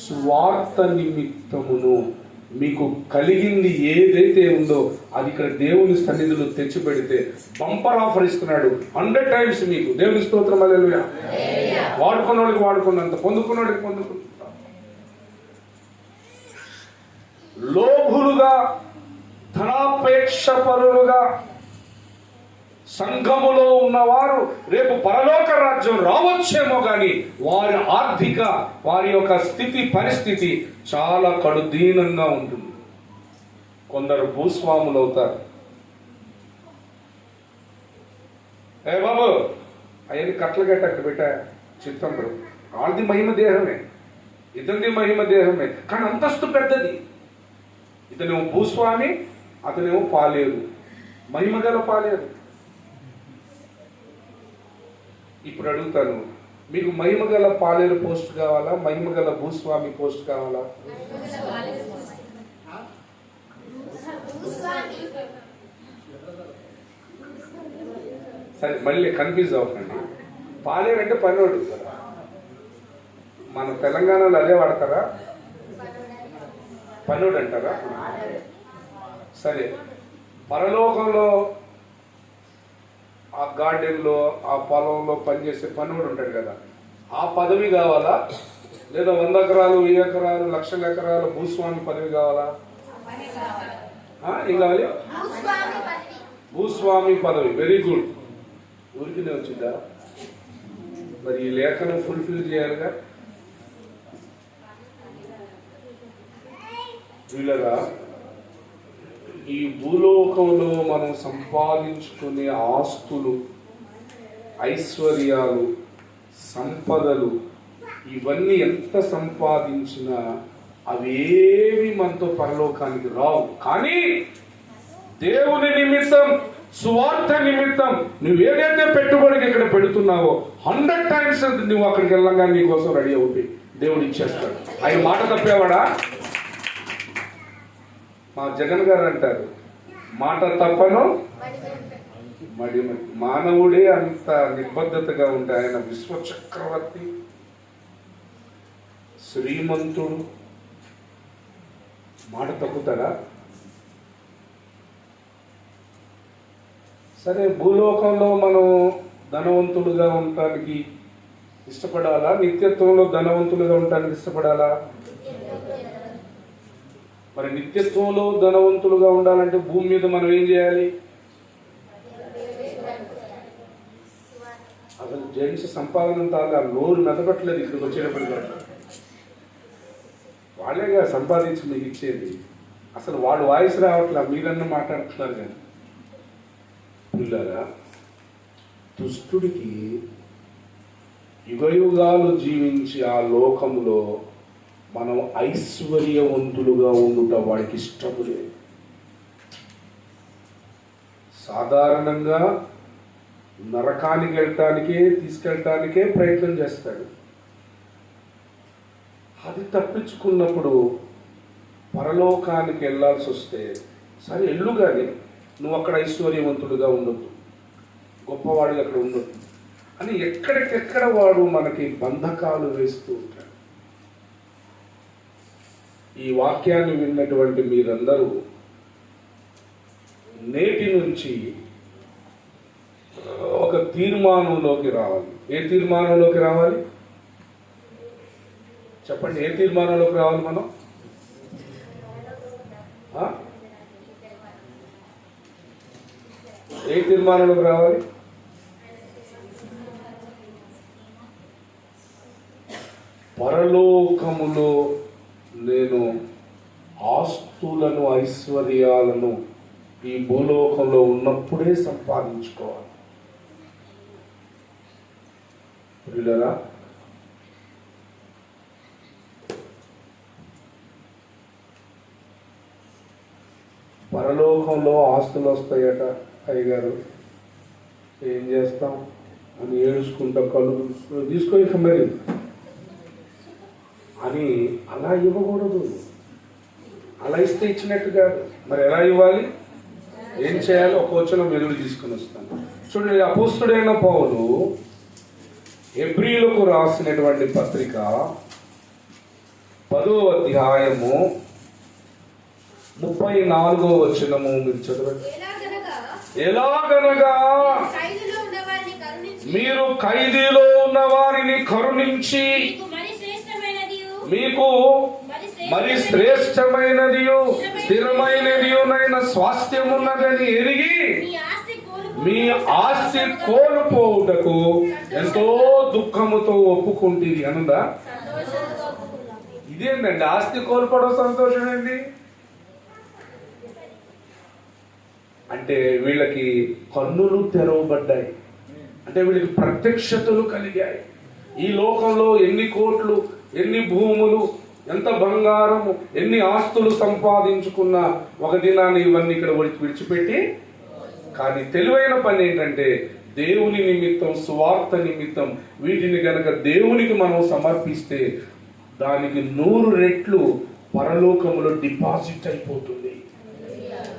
స్వార్థ నిమిత్తమును మీకు కలిగింది ఏదైతే ఉందో అది ఇక్కడ దేవుని సన్నిధిలో తెచ్చిపెడితే బంపర్ ఆఫర్ ఇస్తున్నాడు. 100 times మీకు. దేవుని స్తోత్రం, హల్లెలూయా. వాడుకున్నోడికి వాడుకున్నంత, పొందుకున్నోడికి పొందుకున్నంత. లోభులుగా, ధనాపేక్ష పరులుగా సంఘములో ఉన్నవారు రేపు పరలోక రాజ్యం రావచ్చేమో కానీ వారి యొక్క స్థితి పరిస్థితి చాలా కడుదీనంగా ఉంటుంది. కొందరు భూస్వాములు అవుతారు. ఏ బాబు అవన్నీ కట్ల గట్ట అక్కడ పెట్టా చిత్తంలో. వాళ్ళది మహిమ దేహమే, ఇతనిది మహిమ దేహమే, కానీ అంతస్తు పెద్దది. ఇతనేమో భూస్వామి, అతనేమో పాలేరు, మహిమగల పాలేరు. ఇప్పుడు అడుగుతాను, మీకు మహిమగల పాలేరు పోస్ట్ కావాలా, మహిమగల భూస్వామి పోస్ట్ కావాలా? సరే, మళ్ళీ కన్ఫ్యూజ్ అవ్వకండి. పాలేరు అంటే పనోడు. మన తెలంగాణలో అదే వాడతారా? పనోడు అంటారా? సరే, పరలోకంలో ఆ గార్డెన్లో, ఆ పొలంలో పనిచేసే పనుడు ఉంటాడు కదా, ఆ పదవి కావాలా? లేదా 100 ఎకరాలు, 1000 ఎకరాలు, లక్షల ఎకరాలు భూస్వామి పదవి కావాలా? ఏం కావాలి? భూస్వామి పదవి. Very good. ఊరికినే వచ్చిందా? మరి ఈ లేఖను ఫుల్ఫిల్ చేయాలిగా. వీళ్ళరా, ఈ భూలోకంలో మనం సంపాదించుకునే ఆస్తులు, ఐశ్వర్యాలు, సంపదలు, ఇవన్నీ ఎంత సంపాదించినా అవేవి మనతో పరలోకానికి రావు. కానీ దేవుని నిమిత్తం, సువార్త నిమిత్తం నువ్వేదైతే పెట్టుబడికి ఇక్కడ పెడుతున్నావో 100 times నువ్వు అక్కడికి వెళ్ళంగా నీ కోసం రెడీ అవుతాయి. దేవుడు ఇచ్చేస్తాడు. ఆయన మాట తప్పేవాడా? మా జగన్ గారు అంటారు, మాట తప్పను మరి. మానవుడే అంత నిబద్ధతగా ఉంటే ఆయన విశ్వచక్రవర్తి, శ్రీమంతుడు, మాట తప్పుతాడా? సరే, భూలోకంలో మనం ధనవంతులుగా ఉండటానికి ఇష్టపడాలా, నిత్యత్వంలో ధనవంతులుగా ఉండటానికి ఇష్టపడాలా? మరి నిత్యత్వంలో ధనవంతులుగా ఉండాలంటే భూమి మీద మనం ఏం చేయాలి? అసలు జెంట్స్ సంపాదన తాగా నోరు మెదపట్లేదు. ఇక్కడికి వచ్చేటప్పటికి వాళ్ళేగా సంపాదించి మీకు ఇచ్చేది. అసలు వాడు వాయిస్ రావట్లా, మీరన్నా మాట్లాడుతున్నారు. కానీ పిల్లరా, దుష్టుడికి యుగయుగాలు జీవించి ఆ లోకంలో మనం ఐశ్వర్యవంతులుగా ఉండుట వాడికి ఇష్టము లేదు. సాధారణంగా నరకానికి తీసుకెళ్ళటానికే ప్రయత్నం చేస్తాడు. అది తప్పించుకున్నప్పుడు పరలోకానికి వెళ్ళాల్సి వస్తే సరే ఎల్లు, కానీ నువ్వు అక్కడ ఐశ్వర్యవంతుడుగా ఉండొద్దు, గొప్పవాడిగా అక్కడ ఉండొద్దు. అని ఎక్కడికెక్కడ వాడు మనకి బంధకాలు వేస్తూ ఉంటాడు. ఈ వాక్యాన్ని విన్నటువంటి మీరందరూ నేటి నుంచి ఒక తీర్మానంలోకి రావాలి. ఏ తీర్మానంలోకి రావాలి చెప్పండి? ఏ తీర్మానంలోకి రావాలి మనం? ఏ తీర్మానంలోకి రావాలి? పరలోకములో నేను ఆస్తులను ఐశ్వర్యాలను ఈ భూలోకంలో ఉన్నప్పుడే సంపాదించుకోవాలి. ప్రియులారా, పరలోకంలో ఆస్తులు వస్తాయట అయ్యగారు, ఏం చేస్తాం అని ఏడుచుకుంటా కళ్ళు తీసుకొని మరి అని అలా ఇవ్వకూడదు. అలా ఇస్తే ఇచ్చినట్టు కాదు. మరి ఎలా ఇవ్వాలి, ఏం చేయాలి? ఒక వచనం వెలుగు తీసుకుని వస్తాను చూడండి. అపోస్తుడైన పౌలు హెబ్రీయులకు రాసినటువంటి పత్రిక 10వ అధ్యాయము 34వ వచనము మీరు చదవండి. ఎలాగనగా మీరు ఖైదీలో ఉన్న వారిని కరుణించి మీకు మరి శ్రేష్టమైనది స్థిరమైనదియునైన స్వాస్థ్యమున్నదని ఎరిగి మీ ఆస్తి కోల్పోవుటకు ఎంతో దుఃఖముతో ఒప్పుకుంటుంది అనుందా? ఇదేంటండి ఆస్తి కోల్పోవడం సంతోషం ఏంటి అంటే వీళ్ళకి కన్నులు తెరవబడ్డాయి, అంటే వీళ్ళకి ప్రత్యక్షతలు కలిగాయి. ఈ లోకంలో ఎన్ని కోట్లు, ఎన్ని భూములు, ఎంత బంగారము, ఎన్ని ఆస్తులు సంపాదించుకున్నా ఒక దినాన్ని ఇవన్నీ ఇక్కడ విడిచిపెట్టి, కానీ తెలివైన పని ఏంటంటే దేవుని నిమిత్తం, స్వార్థ నిమిత్తం వీటిని గనక దేవునికి మనం సమర్పిస్తే దానికి 100 రెట్లు పరలోకములో డిపాజిట్ అయిపోతుంది.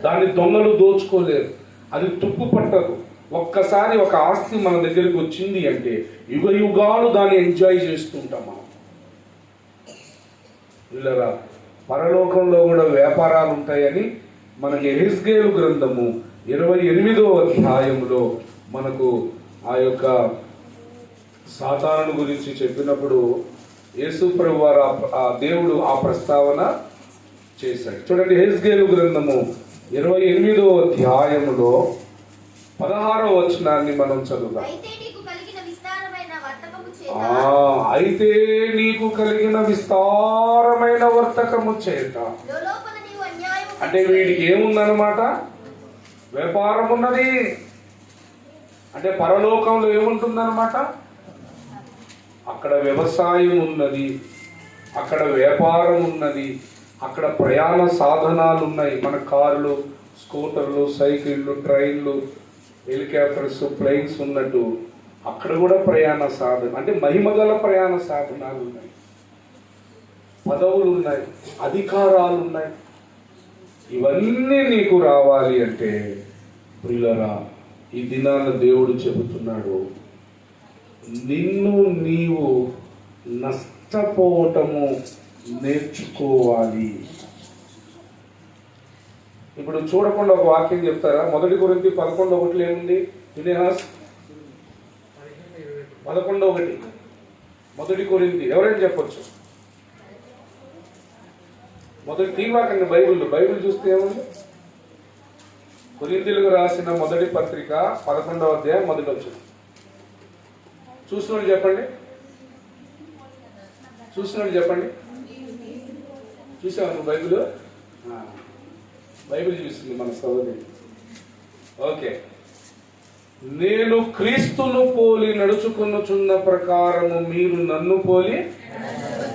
దాన్ని దొంగలు దోచుకోలేరు, అది తుప్పు పట్టదు. ఒక్కసారి ఒక ఆస్తి మన దగ్గరికి వచ్చింది అంటే యుగ యుగాలు దాన్ని ఎంజాయ్ చేస్తుంటాం మనం. ఇలా పరలోకంలో కూడా వ్యాపారాలు ఉంటాయని మనకి యెహెజ్కేలు గ్రంథము 28వ అధ్యాయంలో మనకు ఆ యొక్క సాతాను గురించి చెప్పినప్పుడు యేసు ప్రభు వారు ఆ దేవుడు ఆ ప్రస్తావన చేశాడు. చూడండి, యెహెజ్కేలు గ్రంథము 28వ అధ్యాయములో 16వ వచనాన్ని మనం చదువుదాం. అయితే నీకు కలిగిన విస్తారమైన వర్తకము చేత, అంటే వీడికి ఏముందన్నమాట? వ్యాపారం ఉన్నది. అంటే పరలోకంలో ఏముంటుందన్నమాట? అక్కడ వ్యవసాయం ఉన్నది, అక్కడ వ్యాపారం ఉన్నది, అక్కడ ప్రయాణ సాధనాలు ఉన్నాయి. మన కార్లు, స్కూటర్లు, సైకిళ్ళు, ట్రైన్లు, హెలికాప్టర్స్, ప్లేన్స్ ఉన్నట్టు అక్కడ కూడా ప్రయాణ సాధన, అంటే మహిమగల ప్రయాణ సాధనాలు ఉన్నాయి, పదవులు ఉన్నాయి, అధికారాలు ఉన్నాయి. ఇవన్నీ నీకు రావాలి అంటే ప్రియులారా, ఈ దినాన దేవుడు చెబుతున్నాడు, నిన్ను నీవు నష్టపోవటము నేర్చుకోవాలి. ఇప్పుడు చూడకుండా ఒక వాక్యం చెప్తారా? 1 కొరింథీ 11:1 ఏముంది? వినేహాస్ 11:1 1 కొరింథీ ఎవరైనా చెప్పొచ్చు. మొదటి తీర్వాకండి బైబిల్ చూస్తే ఏముంది? కొరింథీయులకు రాసిన మొదటి పత్రిక 11వ అధ్యాయం 1వ వచనం. చూసినోళ్ళు చెప్పండి, చూసావు నువ్వు బైబిల్ చూస్తుంది మన సోదరి. ఓకే, నేను క్రీస్తును పోలి నడుచుకున్నచున్న ప్రకారము మీరు నన్ను పోలి,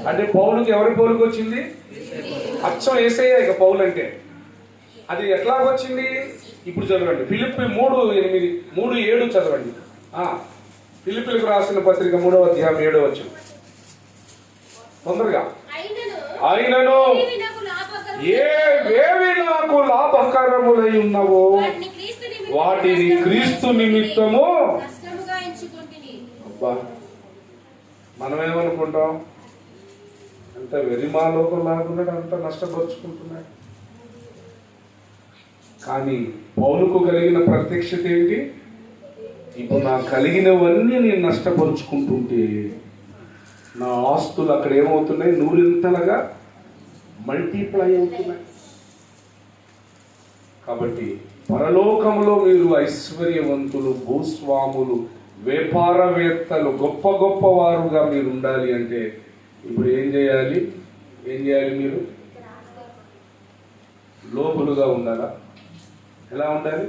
అంటే పౌలుకి ఎవరి పోలికి వచ్చింది? అచ్చం యేసయ్య. ఇక పౌలు అంటే అది ఎట్లాగొచ్చింది? ఇప్పుడు చదవండి, ఫిలిప్పీ 3:7 చదవండి. ఫిలిప్పీలకు రాసిన పత్రిక 3వ అధ్యాయం 7వ వచనం తొందరగా. ఆయనను ఏవేవి నాకు లాభకరములై ఉన్నవో వాటిని క్రీస్తు నిమిత్తము బా మనమేమనుకుంటాం, అంత వెరిమాలోకం లాగున్నాడు, అంత నష్టపరుచుకుంటున్నాడు. కానీ పౌలుకు కలిగిన ప్రత్యక్షత ఏంటి? ఇప్పుడు నాకు కలిగినవన్నీ నేను నష్టపరుచుకుంటుంటే నా ఆస్తులు అక్కడ ఏమవుతున్నాయి? నూరింతలుగా మల్టిప్లై అవుతున్నాయి. కాబట్టి పరలోకంలో మీరు ఐశ్వర్యవంతులు, భూస్వాములు, వ్యాపారవేత్తలు, గొప్ప గొప్ప వారుగా మీరు ఉండాలి అంటే ఇప్పుడు ఏం చేయాలి? మీరు లోపులుగా ఉండాలా? ఎలా ఉండాలి?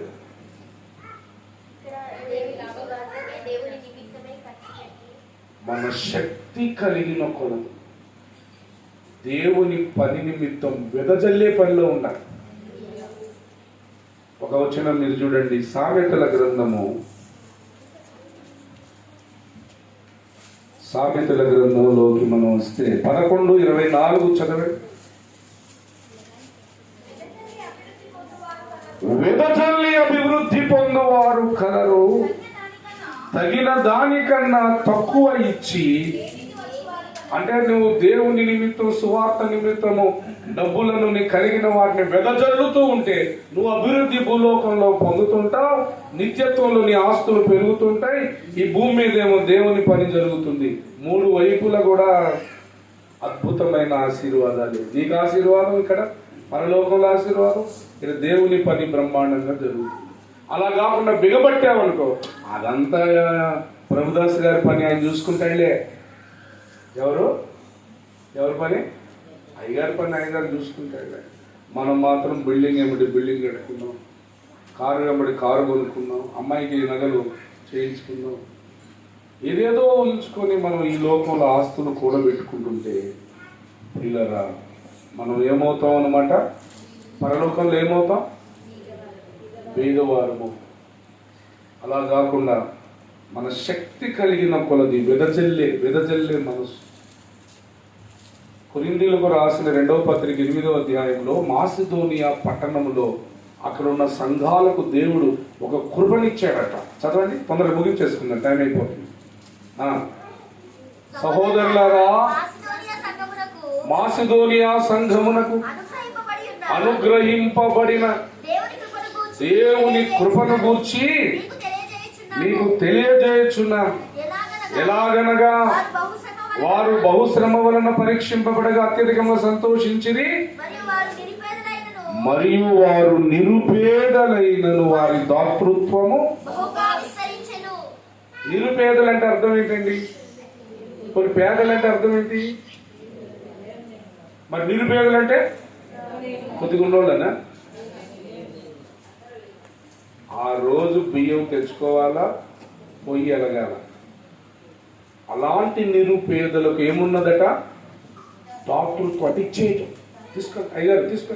మన శక్తి కలిగిన కొలది దేవుని పని నిమిత్తం వెదజల్లే పనిలో ఉండాలి. ఒక వచనం మీరు చూడండి, సామెతల గ్రంథంలోకి మనం వస్తే 11:24 చదవండి. వెదజల్లి అభివృద్ధి పొందువారు కలరు, తగిన దానికన్నా తక్కువ ఇచ్చి. అంటే నువ్వు దేవుని నిమిత్తం, సువార్త నిమిత్తము డబ్బులను నీ కలిగిన వాటిని వెదజల్లుతూ ఉంటే నువ్వు అభివృద్ధి భూలోకంలో పొందుతుంటావు, నిత్యత్వంలో నీ ఆస్తులు పెరుగుతుంటాయి, ఈ భూమి మీద ఏమో దేవుని పని జరుగుతుంది. మూడు వైపులా కూడా అద్భుతమైన ఆశీర్వాదాలు. నీకు ఆశీర్వాదం ఇక్కడ, పరలోకంలో ఆశీర్వాదం, ఇక్కడ దేవుని పని బ్రహ్మాండంగా జరుగుతుంది. అలా కాకుండా బిగబట్టావనుకో, అదంతా ప్రభుదాస్ గారి పని, ఆయన చూసుకుంటాడులే. ఎవరి పని? అయ్యగారి పని అయ్యగారు చూసుకుంటాడులే. మనం మాత్రం బిల్డింగ్ కట్టుకున్నాం, కారు కారు కొనుక్కున్నాం, అమ్మాయికి నగలు చేయించుకున్నాం, ఏదేదో ఉంచుకొని మనం ఈ లోకంలో ఆస్తులు కూడబెట్టుకుంటుంటే పిల్లరా మనం ఏమవుతాం అన్నమాట? పరలోకంలో ఏమవుతాం? పేదవారము. అలా కాకుండా మన శక్తి కలిగిన కొలది వెదజల్లే మనసు. కొరింథీయులకు రాసిన 2వ పత్రిక 8వ అధ్యాయంలో మాసిదోనియా పట్టణంలో అక్కడ ఉన్న సంఘాలకు దేవుడు ఒక కృపనిచ్చాడట. చదవండి, తొందరగా ముగించేసుకుందాం, టైం అయిపోతుంది. సహోదరులారా, మాసిదోనియా సంఘమునకు అనుగ్రహింపబడిన దేవుని కృపను గూర్చి నీకు తెలియజేయుచున్నాను. ఎలాగనగా వారు బహుశ్రమ వలన పరీక్షింపబడగా అత్యధికంగా సంతోషించిరి, మరియు వారు నిరుపేదలైనను వారి దాతృత్వము. నిరుపేదలంటే అర్థం ఏంటండి? కొన్ని పేదలంటే అర్థం ఏంటి? మరి నిరుపేదలంటే కొద్దిగా ఉన్నోళ్ళనా? ఆ రోజు బియ్యం తెచ్చుకోవాలా, పొయ్యి ఎలగాల. అలాంటి నిరుపేదలకు ఏమున్నదట? డాక్టర్తో అటిచ్చేయటం. అయ్యారు తీసుకో.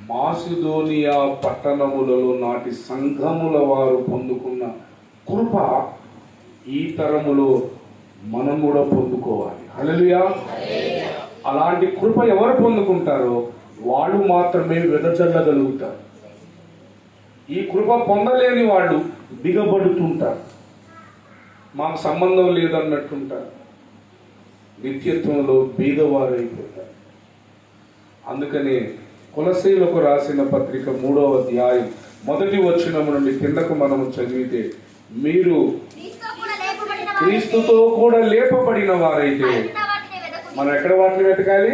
మాసిదోనియా పట్టణములలో నాటి సంఘముల వారు పొందుకున్న కృప ఈ తరములో మనం కూడా పొందుకోవాలి. హల్లెలూయా. అలాంటి కృప ఎవరు పొందుకుంటారో వాళ్ళు మాత్రమే వెదజల్లగలుగుతారు. ఈ కృప పొందలేని వాళ్ళు దిగబడుతుంటారు, మాకు సంబంధం లేదన్నట్టుంటారు, నిత్యత్వంలో బీదవారు అయిపోతారు. అందుకనే కొలసీలకు రాసిన పత్రిక 3వ అధ్యాయం 1వ వచనం నుండి కిందకు మనము చదివితే, మీరు క్రీస్తుతో కూడా లేపబడిన వారైతే మనం ఎక్కడ వాటిని వెతకాలి?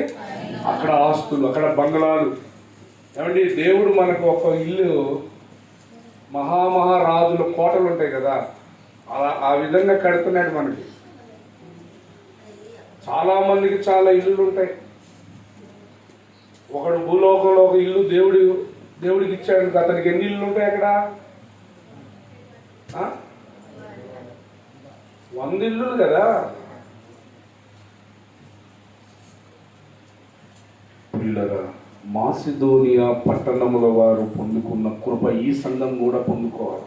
అక్కడ ఆస్తులు, అక్కడ బంగ్లాలు. ఏమండి, దేవుడు మనకు ఒక ఇల్లు, మహారాజుల కోటలు ఉంటాయి కదా, ఆ విధంగా కడుతున్నాడు. మనకి చాలా మందికి చాలా ఇల్లులు ఉంటాయి. ఒకడు భూలోకంలో ఒక ఇల్లు దేవుడికి ఇచ్చాడు, అతనికి ఎన్ని ఇల్లు ఉంటాయి అక్కడ? 100 ఇల్లులు కదా. మాసిదోనియా పట్టణముల వారు పొందుకున్న కృప ఈ సంఘం కూడా పొందుకోవాలి.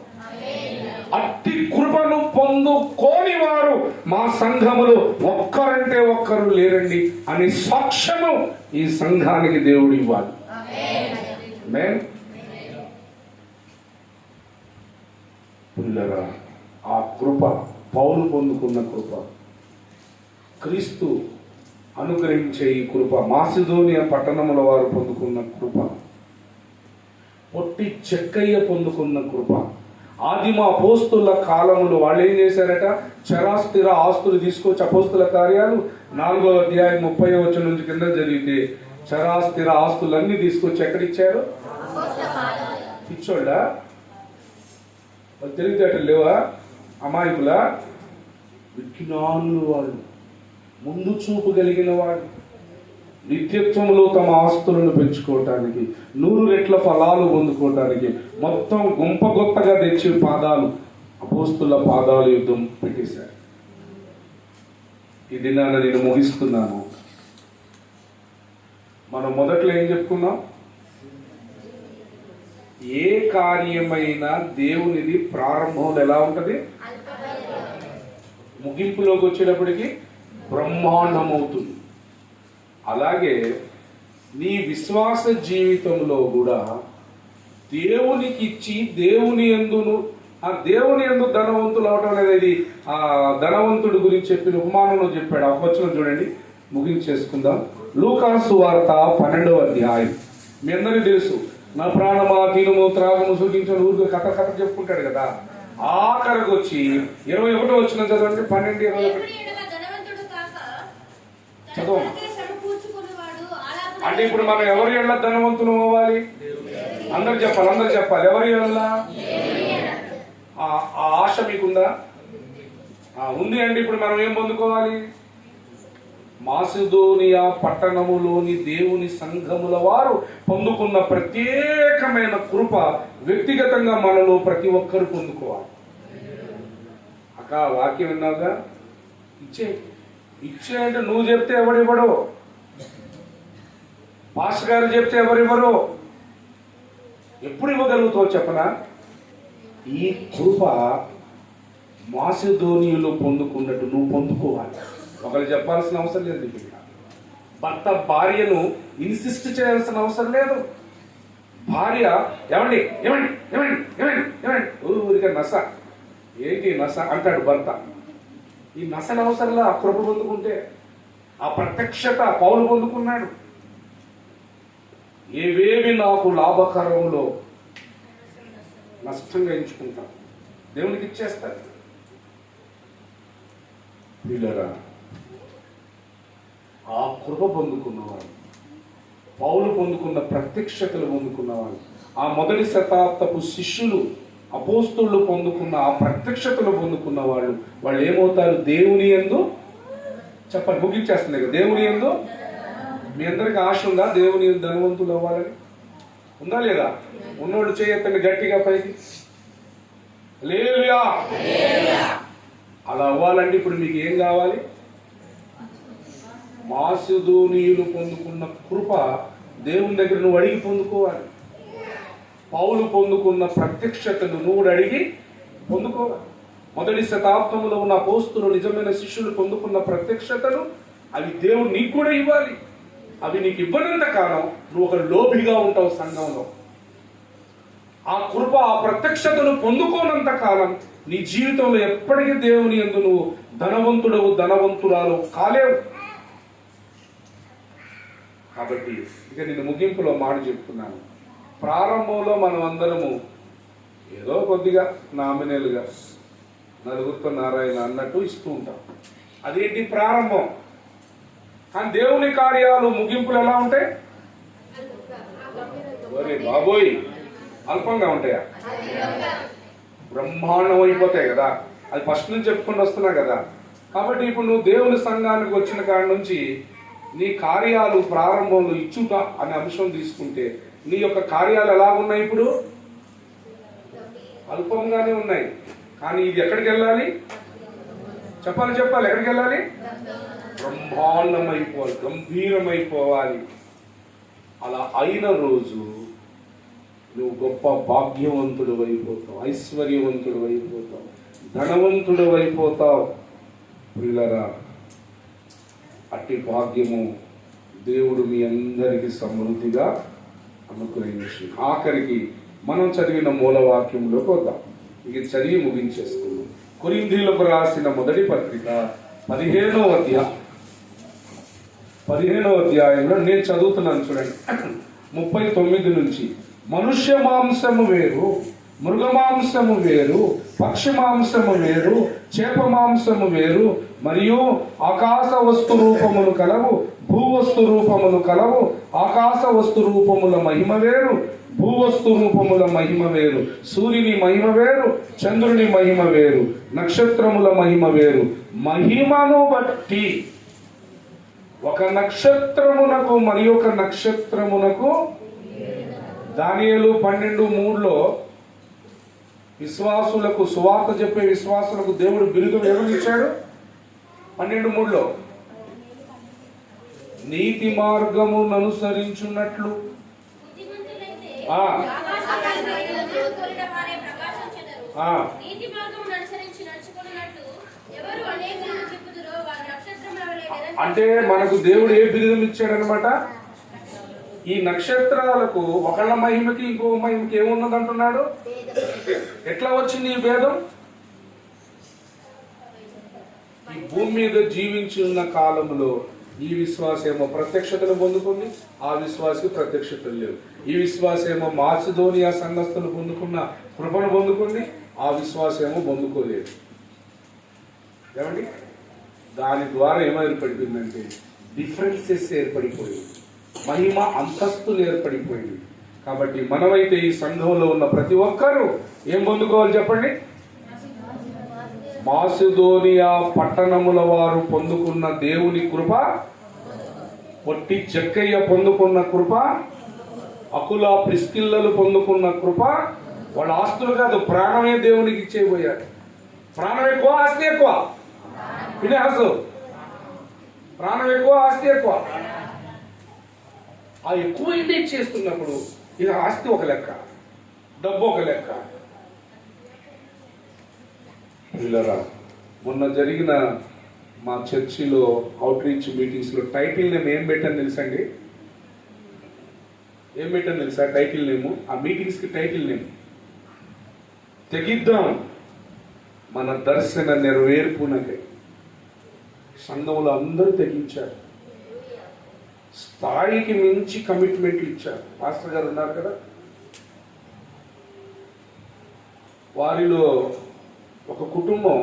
అట్టి కృపను పొందుకోని వారు మా సంఘములో ఒక్కరంటే ఒక్కరు లేరండి అనే సాక్ష్యము ఈ సంఘానికి దేవుడు ఇవ్వాలి. పిల్లరా, ఆ కృప, పౌలు పొందుకున్న కృప, క్రీస్తు అనుగ్రహించే ఈ కృప, మాసిదోనియా పట్టణముల వారు పొందుకున్న కృప, పొట్టి చెక్కయ్య పొందుకున్న కృప, ఆదిమ అపోస్తుల కాలములో వాళ్ళు ఏం చేశారట? చరాస్థిర ఆస్తులు తీసుకొచ్చి, అపోస్తుల కార్యాలు 4వ అధ్యాయం 30వ వచనం నుంచి కింద జరిగితే చరాస్థిర ఆస్తులన్నీ తీసుకొచ్చి ఎక్కడిచ్చారు? పిచ్చోళ్ళ తెలివితేటలు లేవా? అమాయకుల? విజ్ఞానులు వాళ్ళు, ముందు చూపు కలిగిన వాళ్ళు, నిత్యత్వంలో తమ ఆస్తులను పెంచుకోవటానికి, 100 రెట్ల ఫలాలు పొందుకోవటానికి మొత్తం గుంపగొత్తగా తెచ్చి పాదాలు, అపోస్తుల పాదాలు యుద్ధం పెట్టేశారు. ఈ దినాన నేను ముగిస్తున్నాను. మనం మొదట్లో ఏం చెప్పుకున్నాం? ఏ కార్యమైనా దేవునిది ప్రారంభంలో ఎలా ఉంటది? ముగింపులోకి వచ్చేటప్పటికి బ్రహ్మాండం అవుతుంది. అలాగే నీ విశ్వాస జీవితంలో కూడా దేవునికి ఇచ్చి దేవుని యందును, ఆ దేవుని యందు ధనవంతులు అవటం అనేది ఆ ధనవంతుడి గురించి చెప్పిన ఉపమానంలో చెప్పాడు. ఆ వచనం చూడండి, ముగించేసుకుందాం. లూకాసు వార్త 12వ అధ్యాయం. మీ అందరికీ తెలుసు, నా ప్రాణమా తినుము త్రాగము సూచించిన ఊరికి కథ చెప్పుకుంటాడు కదా. ఆఖరికి వచ్చి 21వ వచనం చదవండి. 12, 21 చదువు. అంటే ఇప్పుడు మనం ఎవరి ఏళ్ళ ధనవంతులు అవ్వాలి? అందరు చెప్పాలి. ఎవరి ఏళ్ళ? ఆ ఆశ మీకుందా? ఉంది అండి. ఇప్పుడు మనం ఏం పొందుకోవాలి? మాసిదోనియా పట్టణములోని దేవుని సంఘముల వారు పొందుకున్న ప్రత్యేకమైన కృప వ్యక్తిగతంగా మనలో ప్రతి ఒక్కరు పొందుకోవాలి. అక్క వాక్యం విన్నావుగా? ఇచ్చే అంటే నువ్వు చెప్తే ఎవరివ్వడు, పాస్టర్ గారు చెప్తే ఎవరివ్వరు. ఎప్పుడు ఇవ్వగలుగుతావు చెప్పనా? ఈ కృప మాసిదోనియులు పొందుకున్నట్టు నువ్వు పొందుకోవాలి. ఒకరు చెప్పాల్సిన అవసరం లేదు. భర్త భార్యను ఇన్సిస్ట్ చేయాల్సిన అవసరం లేదు. భార్య ఏమండి ఏమండి ఏమండి ఏమండి ఏమండి ఊరికే నస, ఏంటి నస అంటాడు భర్త. ఈ నసల అవసరంలో ఆ కృప పొందుకుంటే, ఆ ప్రత్యక్షత పౌలు పొందుకున్నాడు. ఏవేవి నాకు లాభకరంలో నష్టంగా ఎంచుకుంటాం, దేవునికి ఇచ్చేస్తాడు. వీళ్ళరా, ఆ కృప పొందుకున్నవాడు, పౌలు పొందుకున్న ప్రత్యక్షతలు పొందుకున్నవాడు, ఆ మొదటి శతాబ్దపు శిష్యులు అపోస్తులు పొందుకున్న ఆ ప్రత్యక్షతలు పొందుకున్న వాళ్ళు ఏమవుతారు? దేవుని యందు చెప్పండి, ముగించేస్తుంది కదా. దేవుని యందు మీ అందరికి ఆశ ఉందా? దేవుని యందు ధనవంతులు అవ్వాలని ఉందా లేదా? ఉన్నోడు చేయొద్దండి గట్టిగా పైకి. హల్లెలూయా. అలా అవ్వాలంటే ఇప్పుడు మీకు ఏం కావాలి? మాసిదోనీయులు పొందుకున్న కృప దేవుని దగ్గర నువ్వు అడిగి పొందుకోవాలి. పౌలు పొందుకున్న ప్రత్యక్షతను నువ్వు అడిగి పొందుకోవాలి. మొదటి శతాబ్దంలో ఉన్న అపోస్తులు, నిజమైన శిష్యులు పొందుకున్న ప్రత్యక్షతలు అవి దేవుడు నీకు కూడా ఇవ్వాలి. అవి నీకు ఇవ్వనంత కాలం నువ్వు ఒక లోభిగా ఉంటావు సంఘంలో. ఆ కృప, ఆ ప్రత్యక్షతను పొందుకోనంత కాలం నీ జీవితంలో ఎప్పటికీ దేవుని యందు నువ్వు ధనవంతురాలు కాలేవు. కాబట్టి ఇక నేను ముగింపులో మాట చెప్తున్నాను. ప్రారంభంలో మనం అందరము ఏదో కొద్దిగా నామినల్గా నలుగురితో నారాయణ అన్నట్టు ఇస్తూ ఉంటాం. అదేంటి ప్రారంభం. కానీ దేవుని కార్యాలు ముగింపులు ఎలా ఉంటాయి? ఒరే బాబోయ్, అల్పంగా ఉంటాయా? బ్రహ్మాండం అయిపోతాయి కదా. అది ఫస్ట్ నుంచి చెప్పుకుంటూ వస్తున్నా కదా. కాబట్టి ఇప్పుడు నువ్వు దేవుని సంఘానికి వచ్చిన కాడి నుంచి నీ కార్యాలు ప్రారంభంలో ఇచ్చుట అనే అంశం తీసుకుంటే నీ యొక్క కార్యాలు ఎలా ఉన్నాయి? ఇప్పుడు అల్పంగానే ఉన్నాయి. కానీ ఇది ఎక్కడికి వెళ్ళాలి? చెప్పాలి. ఎక్కడికి వెళ్ళాలి? బ్రహ్మాండమైపోవాలి, గంభీరమైపోవాలి. అలా అయిన రోజు నువ్వు గొప్ప భాగ్యవంతుడు అయిపోతావు, ఐశ్వర్యవంతుడు అయిపోతావు, ధనవంతుడు అయిపోతావు. పిల్లరా, అట్టి భాగ్యము దేవుడు మీ అందరికీ సమృద్ధిగా అనుగ్రహించి. ఆఖరికి మనం చదివిన మూలవాక్యంలోకి వద్దాం. ఇక చదివి ముగించేసుకున్నాం. కొరింథీయులకు రాసిన మొదటి పత్రిక 15వ అధ్యాయంలో నేను చదువుతున్నాను చూడండి, 39 నుంచి. మనుష్య మాంసము వేరు, మృగ మాంసము వేరు, పక్షి మాంసము వేరు, చేప మాంసము వేరు, మరియు ఆకాశ వస్తు రూపములు కలవు, భూవస్తు రూపములు కలవు. ఆకాశ వస్తు రూపముల మహిమ వేరు, భూవస్తు రూపముల మహిమ వేరు. సూర్యుని మహిమ వేరు, చంద్రుని మహిమ వేరు, నక్షత్రముల మహిమ వేరు. మహిమను బట్టి ఒక నక్షత్రమునకు మరి ఒక నక్షత్రమునకు, దానియేలు 12:3లో విశ్వాసులకు, సువార్త చెప్పే విశ్వాసులకు దేవుడు బిరుదు ఏమని ఇచ్చాడు? 12:3లో నీతి మార్గమును అనుసరించున్నట్లు. బుద్ధిమంతులైతే ఆ. ఆకాశమండలములో తోలిన వారే ప్రకాశించెదరు. ఆ. నీతి మార్గమును అనుసరించి నడుచుకొనున్నట్లు ఎవరు అనేకులను తిప్పుదురో వారు నక్షత్రముల వలె నిరంతరం. అంటే మనకు దేవుడు ఏ బిరుదం ఇచ్చాడనమాట? ఈ నక్షత్రాలకు ఒకళ్ళ మహిమకి ఇంకో మహిమకి ఏమున్నది అంటున్నాడు? ఎట్లా వచ్చింది ఈ భేదం? ఈ భూమి మీద జీవించి ఉన్న కాలంలో ఈ విశ్వాసేమో ప్రత్యక్షతను పొందుకుంది, ఆ విశ్వాసకి ప్రత్యక్షతలు లేవు. ఈ విశ్వాసేమో మాసిదోనియా సంఘస్థులు పొందుకున్న కృపను పొందుకుంది, ఆ విశ్వాసేమో పొందుకోలేదు. ఏమండి? దాని ద్వారా ఏమో ఏర్పడిపోయిందంటే డిఫరెన్సెస్ ఏర్పడిపోయింది, మహిమ అంతస్తులు ఏర్పడిపోయింది. కాబట్టి మనమైతే ఈ సంఘంలో ఉన్న ప్రతి ఒక్కరూ ఏం పొందుకోవాలి చెప్పండి? మాసిదోనియా పట్టణముల వారు పొందుకున్న దేవుని కృప, పొట్టి చెక్కయ్య పొందుకున్న కృప, అకుల ప్రిస్కిల్లలు పొందుకున్న కృప. వాళ్ళ ఆస్తులు కాదు, ప్రాణమే దేవునికి ఇచ్చేయబోయారు. ప్రాణం ఎక్కువ, ఆస్తి ఎక్కువ. వినేహాసు, ప్రాణం ఎక్కువ, ఆస్తి ఎక్కువ. ఆ ఎక్కువ ఇండికేట్ చేస్తున్నప్పుడు ఇక ఆస్తి ఒక లెక్క, డబ్బు ఒక లెక్క. పిల్లరా, మొన్న జరిగిన మా చర్చిలో అవుట్ రీచ్ మీటింగ్స్ లో టైటిల్ నేమ్ ఏం పెట్టాను తెలుసండి? ఏం పెట్టాను తెలుసా టైటిల్ నేమ్? ఆ మీటింగ్స్ కి టైటిల్ నేమ్ తెగిద్దాం మన దర్శన నెరవేర్పునకై. సంఘంలో అందరూ తెగించారు, స్థాయికి మించి కమిట్మెంట్లు ఇచ్చారు. మాస్టర్ గారు ఉన్నారు కదా, వారిలో ఒక కుటుంబం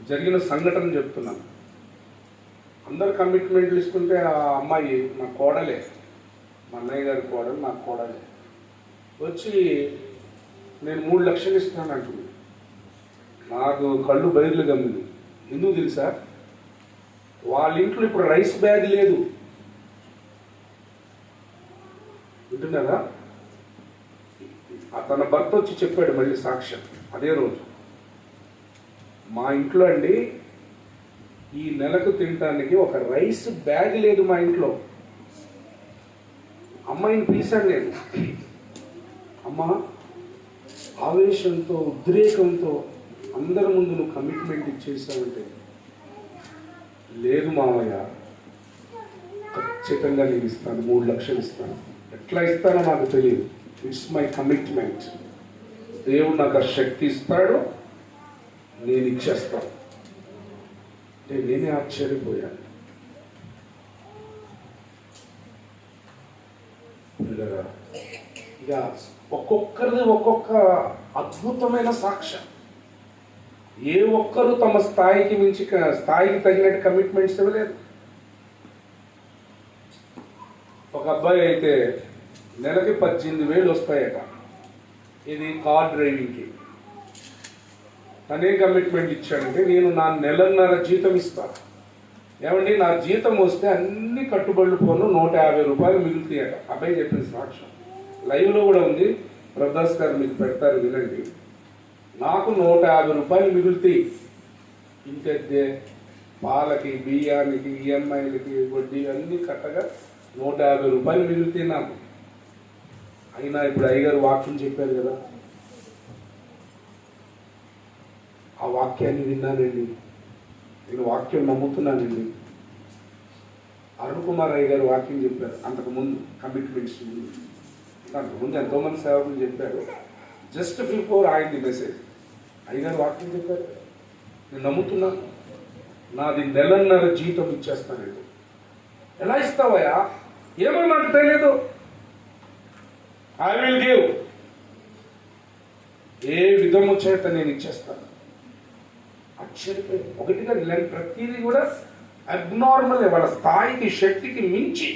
జరిగిన సంఘటన చెప్తున్నాను. అందరు కమిట్మెంట్లు ఇస్తుంటే ఆ అమ్మాయి నా కోడలే, మా అన్నయ్య గారి కోడలు, నా కోడలే వచ్చి నేను 3 లక్షలు ఇస్తున్నాను అంటుంది. నాకు కళ్ళు బయర్లు గమ్మింది. ఎందుకు తెలుసా? వాళ్ళ ఇంట్లో ఇప్పుడు రైస్ బ్యాగ్ లేదు. వింటున్నారా? తన భర్త వచ్చి చెప్పాడు మళ్ళీ సాక్ష్యం అదే రోజు, మా ఇంట్లో అండి ఈ నెలకు తినటానికి ఒక రైస్ బ్యాగ్ లేదు మా ఇంట్లో. అమ్మాయిని పిలిచాను నేను. అమ్మా, ఆవేశంతో ఉద్రేకంతో అందరి ముందు నువ్వు కమిట్మెంట్ ఇచ్చేసావంటే, లేదు మామయ్య ఖచ్చితంగా నేను ఇస్తాను, 3 లక్షలు ఇస్తాను. ఎట్లా ఇస్తానో నాకు తెలియదు, ఇట్స్ మై కమిట్మెంట్. దేవుడు నాకు ఆ శక్తి ఇస్తాడు, నేను ఇచ్చేస్తాను. నేనే ఆశ్చర్యపోయాను. ఇక ఒక్కొక్కరిది ఒక్కొక్క అద్భుతమైన సాక్ష్యం. ఏ ఒక్కరు తమ స్థాయికి మించి, స్థాయికి తగినట్టు కమిట్మెంట్స్ ఇవ్వలేదు. ఒక అబ్బాయి అయితే నెలకి 18,000 వస్తాయట, ఇది కార్ డ్రైవింగ్కి. తనే కమిట్మెంట్ ఇచ్చాడంటే, నేను నా నెలన్నర జీతం ఇస్తాను. ఏమండి, నా జీతం వస్తే అన్ని కట్టుబడులు పోను 150 రూపాయలు మిగులుతాయట. అబ్బాయి చెప్పిన సాక్ష్యం లైవ్లో కూడా ఉంది, బ్రదర్స్ గారు మీకు పెడతారు వినండి. నాకు 150 రూపాయలు మిగులుతాయి. ఇంటద్దే, పాలకి, బియ్యానికి, ఈఎంఐలకి, వడ్డీ అన్నీ కట్టగా 150 రూపాయలు మిగులుతాయి నాకు. అయినా ఇప్పుడు అయ్యగారు వాక్యం చెప్పారు కదా, ఆ వాక్యాన్ని విన్నానండి, నేను వాక్యం నమ్ముతున్నానండి. అరుణ్ కుమార్ అయ్య గారు వాక్యం చెప్పారు అంతకుముందు, కమిట్మెంట్స్ ముందు. అంతకుముందు ఎంతోమంది సేవకులు చెప్పారు. జస్ట్ బిఫోర్ ఆయనది మెసేజ్ అయ్యగారు వాక్యం చెప్పారు, నేను నమ్ముతున్నాను. నాది నెలన్నర జీతం ఇచ్చేస్తానండి. ఎలా ఇస్తావయ్యా? ఏమో నాకు తెలియదు. I will give. ఏ విధము చేత నేను ఇచ్చేస్తాను. ఆశ్చర్యపోయి ఒకటిగా ఇలాంటి ప్రతిదీ కూడా అబ్నార్మల్, వాళ్ళ స్థాయికి శక్తికి మించి.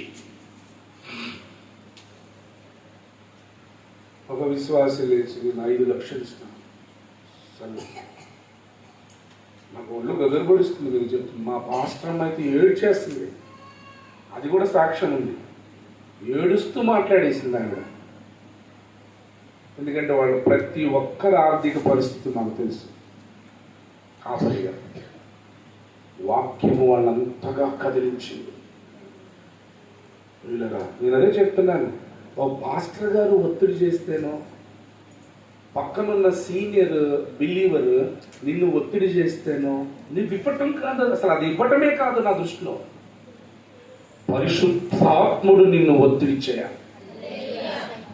ఒక విశ్వాసి లేచి నేను 5 లక్షలు ఇస్తాను. సరే, నాకు ఒళ్ళు గదరగొడిస్తుంది మీరు చెప్తుంది. మా పాస్టర్ అయితే ఏడ్చేస్తుంది, అది కూడా సాక్ష్యం ఉంది. ఏడుస్తూ మాట్లాడేసింది ఆయన. ఎందుకంటే వాళ్ళు ప్రతి ఒక్కరి ఆర్థిక పరిస్థితి నాకు తెలుసు. కాపరిగా వాక్యము వాళ్ళంతగా కదిలించింది. వీళ్ళరా, నేను అదే చెప్తున్నాను. ఓ పాస్టర్ గారు ఒత్తిడి చేస్తేనో, పక్కనున్న సీనియర్ బిలీవర్ నిన్ను ఒత్తిడి చేస్తేనో నువ్వు ఇవ్వటం కాదు. అసలు అది ఇవ్వటమే కాదు నా దృష్టిలో. పరిశుద్ధాత్ముడు నిన్ను ఒత్తిడి చేయాలి.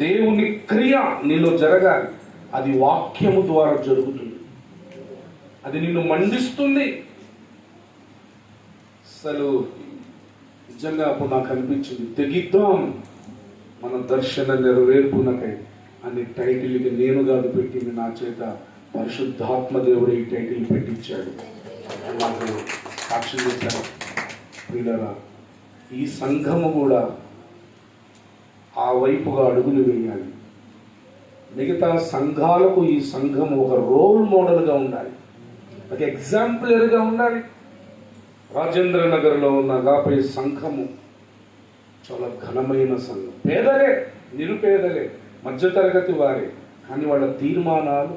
దేవుని క్రియ నీలో జరగాలి. అది వాక్యము ద్వారా జరుగుతుంది. అది నిన్ను మండిస్తుంది. అసలు నిజంగా అప్పుడు నాకు అనిపించింది, తెగిద్దాం మన దర్శన నెరవేర్పునకై అని టైటిల్కి నేను కాదు పెట్టింది, నా చేత పరిశుద్ధాత్మ దేవుడు ఈ టైటిల్ పెట్టించాడు. నాకు సాక్ష్యం చేశారు. వీళ్ళరా, ఈ సంఘము కూడా ఆ వైపుగా అడుగులు వేయాలి. మిగతా సంఘాలకు ఈ సంఘం ఒక రోల్ మోడల్గా ఉండాలి, ఒక ఎగ్జాంపులర్గా ఉండాలి. రాజేంద్ర నగర్లో ఉన్న అగాపే సంఘము చాలా ఘనమైన సంఘం. పేదలే, నిరుపేదలే, మధ్యతరగతి వారే, కానీ వాళ్ళ తీర్మానాలు,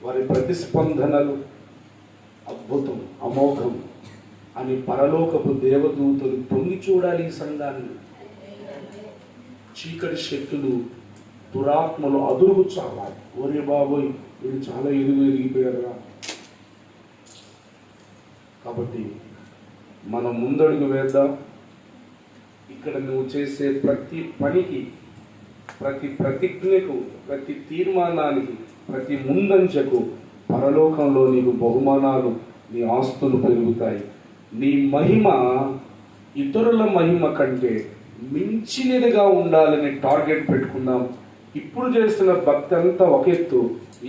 వారి ప్రతిస్పందనలు అద్భుతం, అమోఘం అని పరలోకపు దేవదూతలు తొంగి చూడాలి. ఈ సంఘాన్ని చీకటి శక్తులు, దురాత్మలు అదురుగు చావాలి. ఓరే బాబోయ్, వీళ్ళు చాలా ఎరిగిపోయారుగా. కాబట్టి మనం ముందడుగు వేద్దాం. ఇక్కడ నువ్వు చేసే ప్రతి పనికి, ప్రతి ప్రతిజ్ఞకు, ప్రతి తీర్మానానికి, ప్రతి ముందంచకు పరలోకంలో నీకు బహుమానాలు, నీ ఆస్తులు పెరుగుతాయి. నీ మహిమ ఇతరుల మహిమ కంటే మించినదిగా ఉండాలని టార్గెట్ పెట్టుకుందాం. ఇప్పుడు చేస్తున్న భక్తి అంతా ఒక ఎత్తు.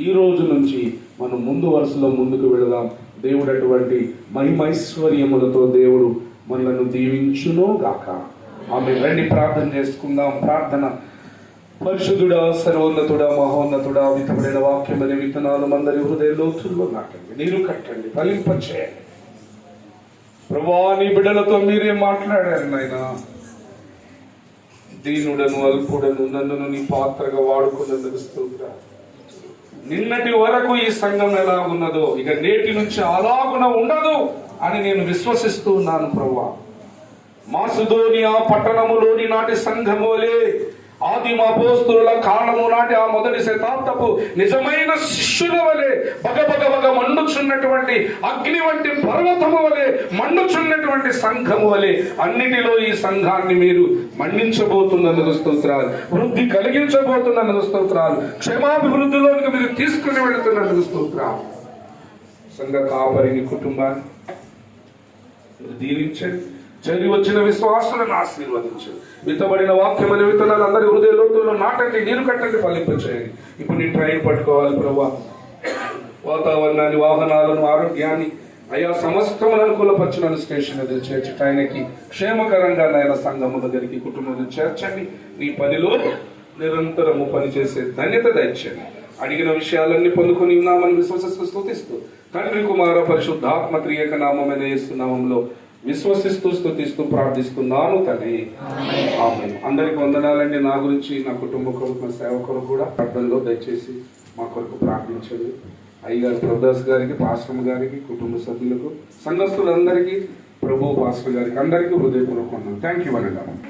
ఈ రోజు నుంచి మనం ముందు వరుసలో ముందుకు వెళదాం. దేవుడు అటువంటి మహిమైశ్వర్యములతో దేవుడు మనలను దీవించునో గాక. ఆమె రండి ప్రార్థన చేసుకుందాం. ప్రార్థన. పరిశుద్ధుడా, సర్వోన్నతుడా, మహోన్నతుడా, విత్తబడిన వాక్యం అనే విత్తనాలు అందరి హృదయ లోతుల్లో నాటండి, నీరు కట్టండి, ఫలింపచేయండి. ప్రభువా, నీ బిడ్డలతో మీరే మాట్లాడారు నాయనా. దీనుడను, అల్పుడను నన్ను నీ పాత్రగా వాడుకున్నందుకు స్తోత్రాలు. నిన్నటి వరకు ఈ సంఘం ఎలా ఉన్నదో ఇక నేటి నుంచి అలాగున ఉండదు అని నేను విశ్వసిస్తూ ఉన్నాను ప్రభువా. మాసిదోనియా పట్టణములోని నాటి సంఘములే, ఆదిమ అపోస్తలుల కాలము నాటి ఆ మొదటి శతాబ్దపు నిజమైన శిష్యుల వలె బగబగబగ మండుచున్నటువంటి అగ్ని వంటి పర్వతము వలె మండుచున్నటువంటి సంఘము వలె అన్నిటిలో ఈ సంఘాన్ని మీరు మండించబోతున్నందుకు స్తోత్రాలు, వృద్ధి కలిగించబోతున్నందుకు స్తోత్రాలు, క్షేమాభివృద్ధిలోనికి మీరు తీసుకుని వెళుతున్నందుకు స్తోత్రాలు. సంఘ కాపరిని కుటుంబాన్ని దీవించండి. చేరి వచ్చిన విశ్వాసాలను ఆశీర్వదించండి. విత్తబడిన వాక్యం అనే విత్తనాలు అందరి హృదయ లోతుల్లో నాటండి, నీరు కట్టండి, ఫలింపచేయండి. ఇప్పుడు నీ ట్రైన్ పట్టుకోవాలి ప్రభువా. వాతావరణాన్ని, వాహనాలను, ఆరోగ్యాన్ని అయా సమస్తమును అనుకూలపరచునని స్టేషన్ ఎదురు చేర్చి ట్రైన్కి క్షేమకరంగా నాయన సంఘము దగ్గరికి కుటుంబం చేర్చండి. నీ పనిలో నిరంతరము పనిచేసే ధన్యత దయచేయండి. అడిగిన విషయాలన్నీ పొందుకొని ఉన్నామని విశ్వసిస్తూ స్తుతిస్తూ తండ్రి, కుమార, పరిశుద్ధాత్మ త్రియక నామమైన యేసు నామములో విశ్వసిస్తూ స్తుతిస్తూ ప్రార్థిస్తున్నాను తండ్రి, ఆమేన్. అందరికి వందనాలండి. నా గురించి, నా కుటుంబ కొరకు, నా సేవ కొరకు కూడా ప్రార్థనలో దయచేసి మా కొరకు ప్రార్థించండి. అయ్యగారు ప్రభుదాస్ గారికి, పాస్టర్ గారికి, కుటుంబ సభ్యులకు, సంఘస్థులందరికీ, ప్రభు పాస్టర్ గారికి అందరికీ హృదయపూర్వక వందనాలు. థ్యాంక్ యూ అనండి.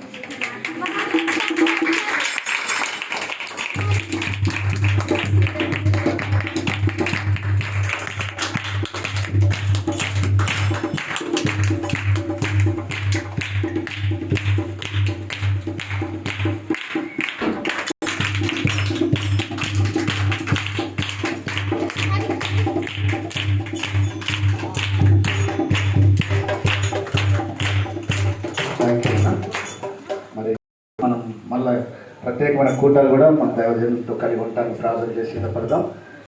మళ్ళీ ప్రత్యేకమైన కూటాలు కూడా మన దైవజనులతో కలిగి ఉంటానికి ప్రార్థన చేసి సిద్ధపడదాం.